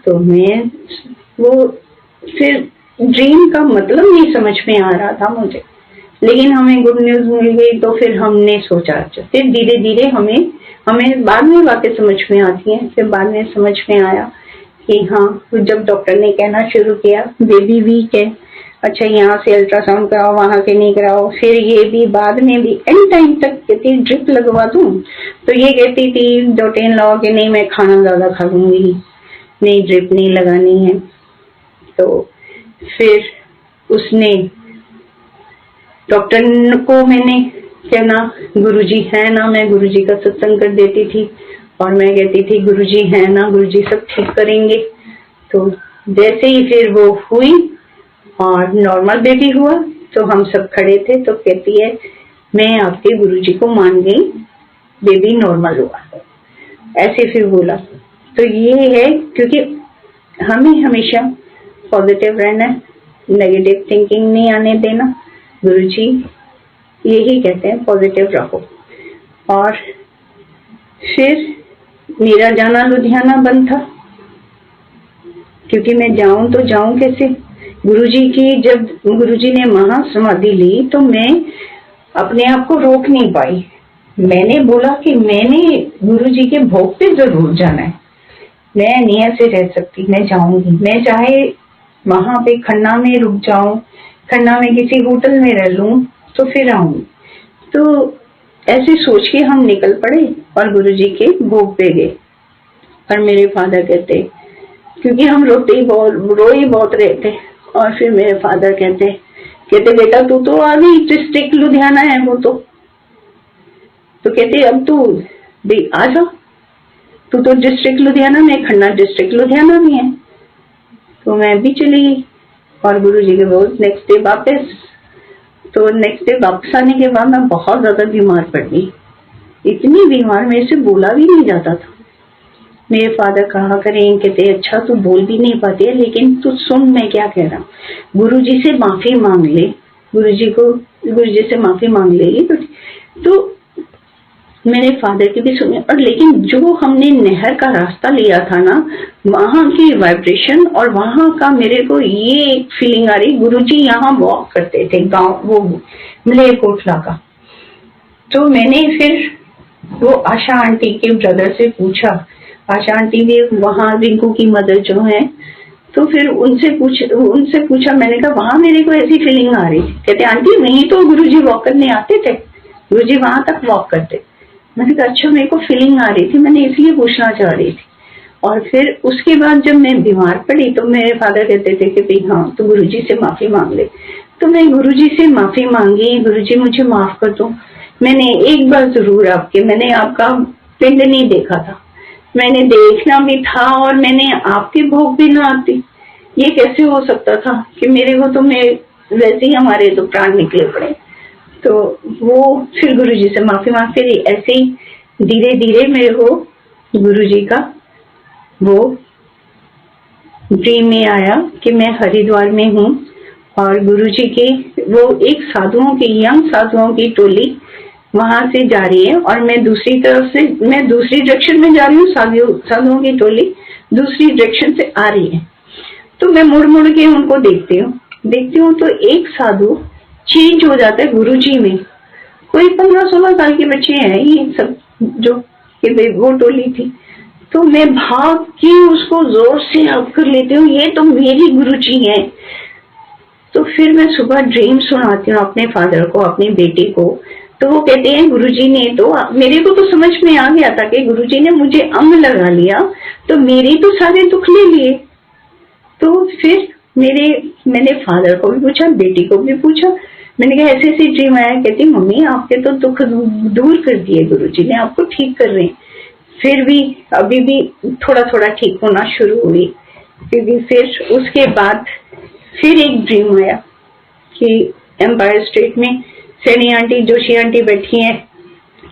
तो मैं वो फिर ड्रीम का मतलब नहीं समझ में आ रहा था मुझे, लेकिन हमें गुड न्यूज मिल गई। तो फिर हमने सोचा, फिर धीरे धीरे हमें बाद में बातें समझ में आती हैं। फिर बाद में समझ में आया कि हाँ, तो जब डॉक्टर ने कहना शुरू किया बेबी वीक है, अच्छा यहाँ से अल्ट्रासाउंड कराओ, वहां से नहीं कराओ, फिर ये भी बाद में भी एंड टाइम तक कहती ड्रिप लगवा दूं, तो ये कहती थी डॉक्टर इन लॉ के नहीं मैं खाना ज्यादा खा लूंगी, नहीं ड्रिप नहीं लगानी है। तो फिर उसने डॉक्टर को मैंने कहना गुरुजी है ना, मैं गुरुजी का सत्संग कर देती थी और मैं कहती थी गुरुजी है ना, गुरुजी सब ठीक करेंगे। तो जैसे ही फिर वो हुई और नॉर्मल बेबी हुआ तो हम सब खड़े थे, तो कहती है मैं आपके गुरुजी को मान गई, बेबी नॉर्मल हुआ, ऐसे फिर बोला। तो ये है क्योंकि हमें हमेशा पॉजिटिव रहना, नेगेटिव थिंकिंग नहीं आने देना, गुरुजी यही कहते हैं पॉजिटिव रहो। और फिर मेरा जाना लुधियाना बंद था, क्योंकि मैं जाऊं तो जाऊं कैसे। गुरुजी की जब गुरुजी ने महासमाधि ली तो मैं अपने आप को रोक नहीं पाई। मैंने बोला कि मैंने गुरुजी के भोग पे जरूर जाना है, मैं नहीं ऐसे रह सकती, मैं जाऊंगी। मैं चाहे वहां पे खन्ना में रुक जाऊं, खन्ना में किसी होटल में रह लूं तो फिर आऊंगी। तो ऐसे सोच के हम निकल पड़े और गुरुजी के भोग पे गए। और मेरे फादर कहते, क्योंकि हम रो ही बहुत रहे थे, और फिर मेरे फादर कहते बेटा तू तो आ गई, डिस्ट्रिक्ट लुधियाना है वो तो कहते अब तू आ जा, तू तो डिस्ट्रिक्ट लुधियाना में, खन्ना डिस्ट्रिक्ट लुधियाना में है। तो मैं भी चली गई और गुरुजी के भोग नेक्स्ट डे वापस। तो नेक्स्ट डे वापस आने के बाद मैं बहुत ज्यादा बीमार पड़ गई, इतनी बीमार मेरे से बोला भी नहीं जाता था। मेरे फादर कहा करें, कहते अच्छा तू बोल भी नहीं पाती है, लेकिन तू सुन मैं क्या कह रहा हूँ, गुरुजी से माफी मांग ले, गुरुजी से माफी मांग लेगी तो मेरे फादर की भी सुने। और लेकिन जो हमने नहर का रास्ता लिया था ना, वहां की वाइब्रेशन और वहां का मेरे को ये एक फीलिंग आ रही, गुरुजी यहाँ वॉक करते थे गांव, वो मलेरकोटला का। तो मैंने फिर वो आशा आंटी के ब्रदर से पूछा, आशा आंटी भी वहां रिंकू की मदर जो है, तो फिर उनसे पूछा मैंने कहा वहां मेरे को ऐसी फीलिंग आ रही थी। कहते आंटी वहीं तो गुरुजी वॉक करने आते थे, गुरुजी वहां तक वॉक करते। मैंने कहा अच्छा मेरे को फीलिंग आ रही थी, मैंने इसलिए पूछना चाह रही थी। और फिर उसके बाद जब मैं बीमार पड़ी तो मेरे फादर कहते थे कि भाई हाँ तो गुरुजी से माफी मांग ले। तो मैं गुरुजी से माफी मांगी, गुरुजी मुझे माफ कर दो। मैंने एक बार जरूर मैंने आपका पिंड नहीं देखा था, मैंने देखना भी था और मैंने आपके भोग भी ना आती। ये कैसे हो सकता था कि मेरे को तो मैं वैसे ही हमारे तो प्राण निकले पड़े। तो वो फिर गुरुजी से माफी मांगते रही। ऐसे ही धीरे धीरे मेरे को गुरुजी का वो ड्रीम में आया कि मैं हरिद्वार में हूँ और गुरुजी के वो एक साधुओं की, यंग साधुओं की टोली वहां से जा रही है और मैं दूसरी तरफ से, मैं दूसरी डायरेक्शन में जा रही हूँ, साधुओं की टोली दूसरी डायरेक्शन से आ रही है। तो मैं मुड़ मुड़ के उनको देखती हूँ तो एक साधु चेंज हो जाता है गुरुजी में। कोई 15-16 साल के बच्चे हैं ये सब, जो कि वो टोली थी। तो मैं भाग के उसको जोर से हग कर लेती हूँ, ये तो मेरी गुरुजी है। तो फिर मैं सुबह ड्रीम सुनाती हूँ अपने फादर को, अपनी बेटी को। तो वो कहते हैं गुरुजी ने तो, मेरे को तो समझ में आ गया था कि गुरुजी ने मुझे अंग लगा लिया तो मेरे तो सारे दुख ले लिए। तो फिर मैंने फादर को भी पूछा, बेटी को भी पूछा, मैंने कहा ऐसे ऐसे ड्रीम आया। कहती मम्मी आपके तो दुख दूर कर दिए गुरुजी ने, आपको ठीक कर रहे हैं। फिर भी अभी भी थोड़ा थोड़ा ठीक होना शुरू हुई, क्योंकि फिर उसके बाद फिर एक ड्रीम आया कि एम्पायर स्टेट में सैनी आंटी, जोशी आंटी बैठी हैं,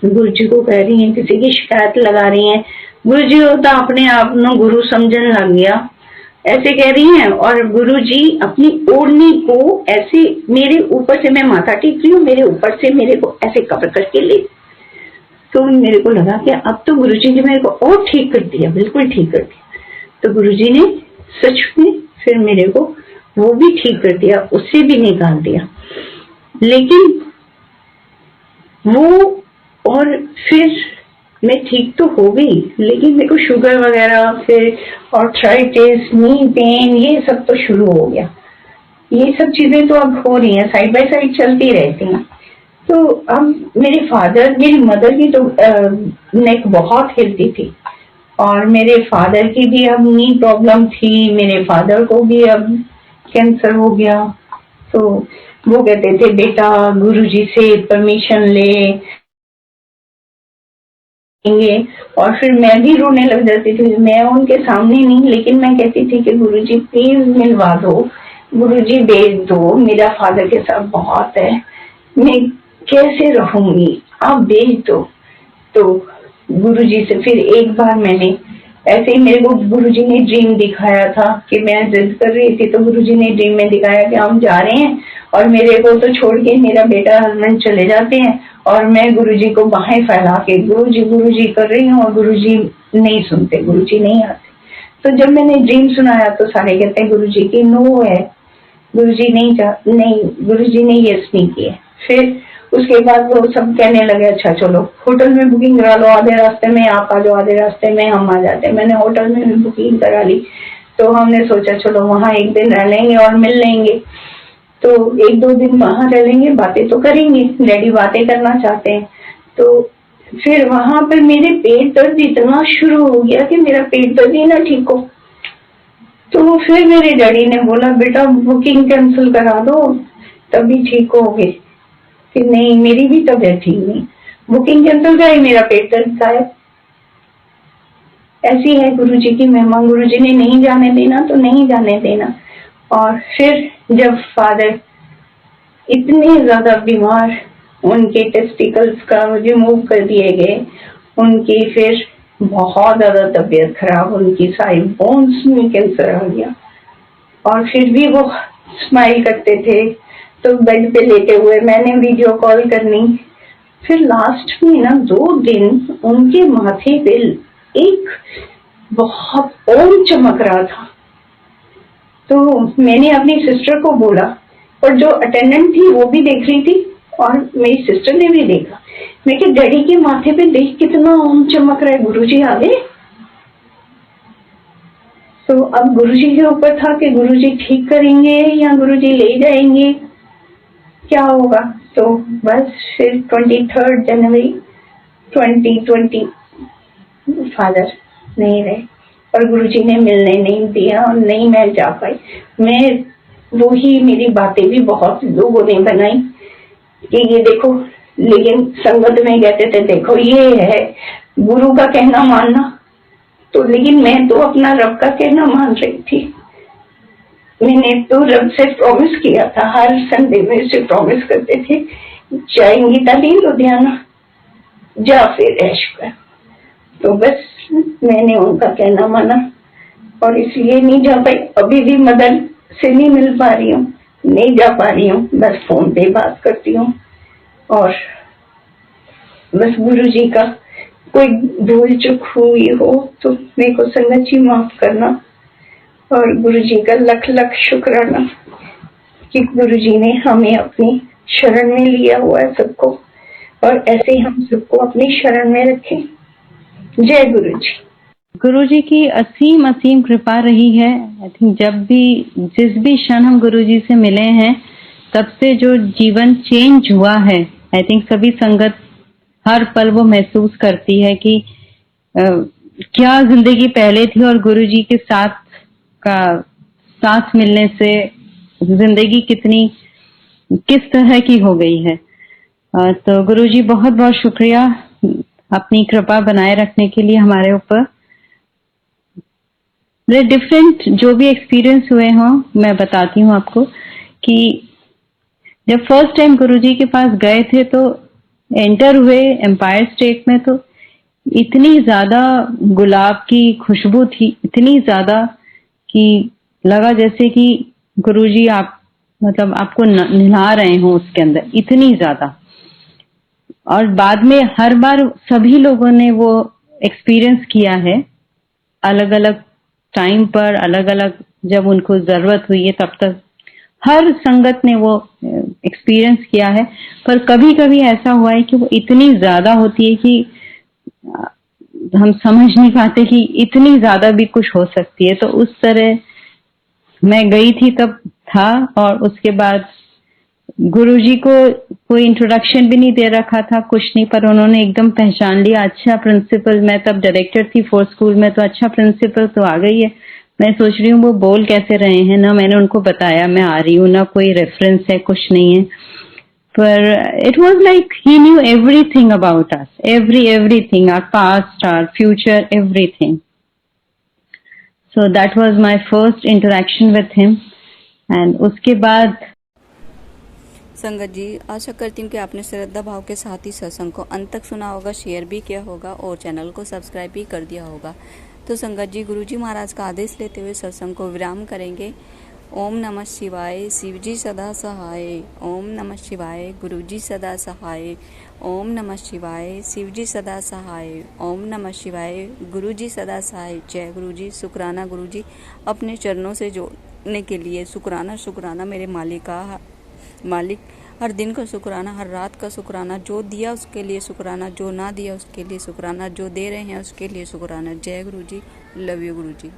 गुरुजी को कह रही हैं, किसी की शिकायत लगा रही हैं। गुरुजी तो अपने आप में गुरु समझने लग गया, ऐसे कह रही हैं। और गुरुजी अपनी ओढ़नी को ऐसे मेरे ऊपर से, मैं माथा टेक रही हूँ, मेरे ऊपर से मेरे को ऐसे कवर करके ले। तो मेरे को लगा कि अब तो गुरुजी ने मेरे को और ठीक कर दिया, बिल्कुल ठीक कर दिया। तो गुरुजी ने सच में फिर मेरे को वो भी ठीक कर दिया, उससे भी निकाल दिया। लेकिन वो, और फिर मैं ठीक तो हो गई, लेकिन मेरे को शुगर वगैरह, फिर आर्थराइटिस, नी पेन, ये सब तो शुरू हो गया। ये सब चीजें तो अब हो रही हैं, साइड बाय साइड चलती रहती हैं। तो अब मेरी मदर की तो नेक बहुत हिलती थी और मेरे फादर की भी अब नी प्रॉब्लम थी, मेरे फादर को भी अब कैंसर हो गया। तो वो कहते थे बेटा गुरुजी से परमिशन ले, और फिर मैं भी रोने लग जाती थी। मैं उनके सामने नहीं, लेकिन मैं कहती थी कि गुरुजी प्लीज मिलवा दो, गुरुजी भेज दो, मेरा फादर के साथ बहुत है, मैं कैसे रहूंगी, आप भेज दो। तो गुरुजी से फिर एक बार मैंने ऐसे ही, मेरे को गुरुजी ने ड्रीम दिखाया था कि मैं जिद कर रही थी, तो गुरुजी ने ड्रीम में दिखाया कि हम जा रहे हैं और मेरे को तो छोड़ के मेरा बेटा हस्बैंड चले जाते हैं और मैं गुरुजी को बाहें फैला के गुरुजी गुरुजी कर रही हूँ और गुरुजी नहीं सुनते, गुरुजी नहीं आते। तो जब मैंने ड्रीम सुनाया तो सारे कहते हैं गुरुजी की नो है, गुरुजी नहीं, गुरुजी ने यस नहीं किया। फिर उसके बाद वो सब कहने लगे अच्छा चलो होटल में बुकिंग करा लो, आधे रास्ते में आप आ जाओ, आधे रास्ते में हम आ जाते हैं। मैंने होटल में भी बुकिंग करा ली। तो हमने सोचा चलो वहां एक दिन रह लेंगे और मिल लेंगे। तो 1-2 दिन वहां रह लेंगे, बातें तो करेंगे, डैडी बातें करना चाहते हैं। तो फिर वहां पर मेरे पेट दर्द इतना शुरू हो गया कि मेरा पेट दर्द ही ना ठीक हो। तो फिर मेरे डैडी ने बोला बेटा बुकिंग कैंसिल करा दो तभी ठीक होगे। कि नहीं मेरी भी तबीयत ठीक नहीं, बुकिंग कैंसिल कराई, मेरा पेट दर्द गायब। ऐसी है गुरुजी की महिमा, गुरुजी ने नहीं जाने देना तो नहीं जाने देना। और फिर जब फादर इतने ज्यादा बीमार, उनके टेस्टिकल्स का रिमूव कर दिए गए, उनकी फिर बहुत ज्यादा तबीयत खराब, उनकी सारी बोन्स में कैंसर आ गया, और फिर भी वो स्माइल करते थे। तो बेड पे लेटे हुए मैंने वीडियो कॉल करनी, फिर लास्ट में ना 2 दिन उनके माथे पे एक बहुत ओम चमक रहा था। तो मैंने अपनी सिस्टर को बोला, और जो अटेंडेंट थी वो भी देख रही थी और मेरी सिस्टर ने भी देखा। मैं कि डैडी के माथे पे देख कितना ओम चमक रहा है, गुरुजी आ गए। तो अब गुरुजी के ऊपर था कि गुरुजी ठीक करेंगे या गुरुजी ले जाएंगे, क्या होगा। तो बस फिर 23 जनवरी 2020 फादर नहीं रहे, और गुरुजी ने मिलने नहीं दिया और नहीं मैं जा पाई। मैं वो ही मेरी बातें भी बहुत लोगों ने बनाई कि ये देखो, लेकिन संगत में कहते थे देखो ये है गुरु का कहना मानना, तो लेकिन मैं तो अपना रब का कहना मान रही थी। मैंने तो रब से प्रॉमिस किया था, हर संडे में से प्रॉमिस करते थे जाएंगी ताली लुधियाना जा फिर ऐश पर। तो बस मैंने उनका कहना माना और इसलिए नहीं जा पाई। अभी भी मदर से नहीं मिल पा रही हूँ, नहीं जा पा रही हूँ, बस फोन पे बात करती हूँ। और बस गुरु जी का कोई भूल चूक हुई हो तो मेरे को संगत जी माफ करना, और गुरु जी का लख लख शुक्राना कि गुरु जी ने हमें अपनी शरण में लिया हुआ है सबको, और ऐसे ही हम सबको अपनी शरण में रखें। जय गुरु जी। गुरु जी की असीम असीम कृपा रही है। आई थिंक जिस भी क्षण हम गुरु जी से मिले हैं तब से जो जीवन चेंज हुआ है, आई थिंक सभी संगत हर पल वो महसूस करती है कि क्या जिंदगी पहले थी और गुरु जी के साथ मिलने से जिंदगी किस तरह की हो गई है। तो गुरु जी बहुत बहुत शुक्रिया अपनी कृपा बनाए रखने के लिए हमारे ऊपर। डिफरेंट जो भी एक्सपीरियंस हुए हों मैं बताती हूँ आपको कि जब फर्स्ट टाइम गुरुजी के पास गए थे तो एंटर हुए एम्पायर स्टेट में, तो इतनी ज्यादा गुलाब की खुशबू थी, इतनी ज्यादा कि लगा जैसे कि गुरुजी आपको नहला रहे हो उसके अंदर, इतनी ज्यादा। और बाद में हर बार सभी लोगों ने वो एक्सपीरियंस किया है, अलग अलग टाइम पर, अलग अलग जब उनको जरूरत हुई है तब तक हर संगत ने वो एक्सपीरियंस किया है। पर कभी कभी ऐसा हुआ है कि वो इतनी ज्यादा होती है कि हम समझ नहीं पाते कि इतनी ज्यादा भी कुछ हो सकती है। तो उस तरह मैं गई थी तब था, और उसके बाद गुरुजी को कोई इंट्रोडक्शन भी नहीं दे रखा था, कुछ नहीं, पर उन्होंने एकदम पहचान लिया। अच्छा प्रिंसिपल, मैं तब डायरेक्टर थी 4th स्कूल में, तो अच्छा प्रिंसिपल तो आ गई है। मैं सोच रही हूँ वो बोल कैसे रहे हैं, ना मैंने उनको बताया मैं आ रही हूँ, ना कोई रेफरेंस है, कुछ नहीं है। पर it was like he knew everything about us, everything, our past, our future, everything. So that was my first interaction with him. And उसके बाद संगत जी, आशा करती हूँ कि आपने श्रद्धा भाव के साथ ही सत्संग को अंत तक सुना होगा, शेयर भी किया होगा और चैनल को सब्सक्राइब भी कर दिया होगा। तो संगत जी, गुरुजी महाराज का आदेश लेते हुए सत्संग को विराम करेंगे। ओम नमः शिवाय, शिवजी सदा सहाय। ओम नमः शिवाय, गुरुजी सदा सहाय। ओम नमः शिवाय, शिवजी सदा सहाय। ओम नमः शिवाय, गुरुजी सदा सहाय। जय गुरुजी। शुक्राना गुरुजी, अपने चरणों से जोड़ने के लिए शुक्राना मेरे मालिक। हर दिन का शुक्राना, हर रात का शुक्राना, जो दिया उसके लिए शुक्राना, जो ना दिया उसके लिए शुक्राना, जो दे रहे हैं उसके लिए शुक्राना। जय गुरुजी, लव यू गुरुजी।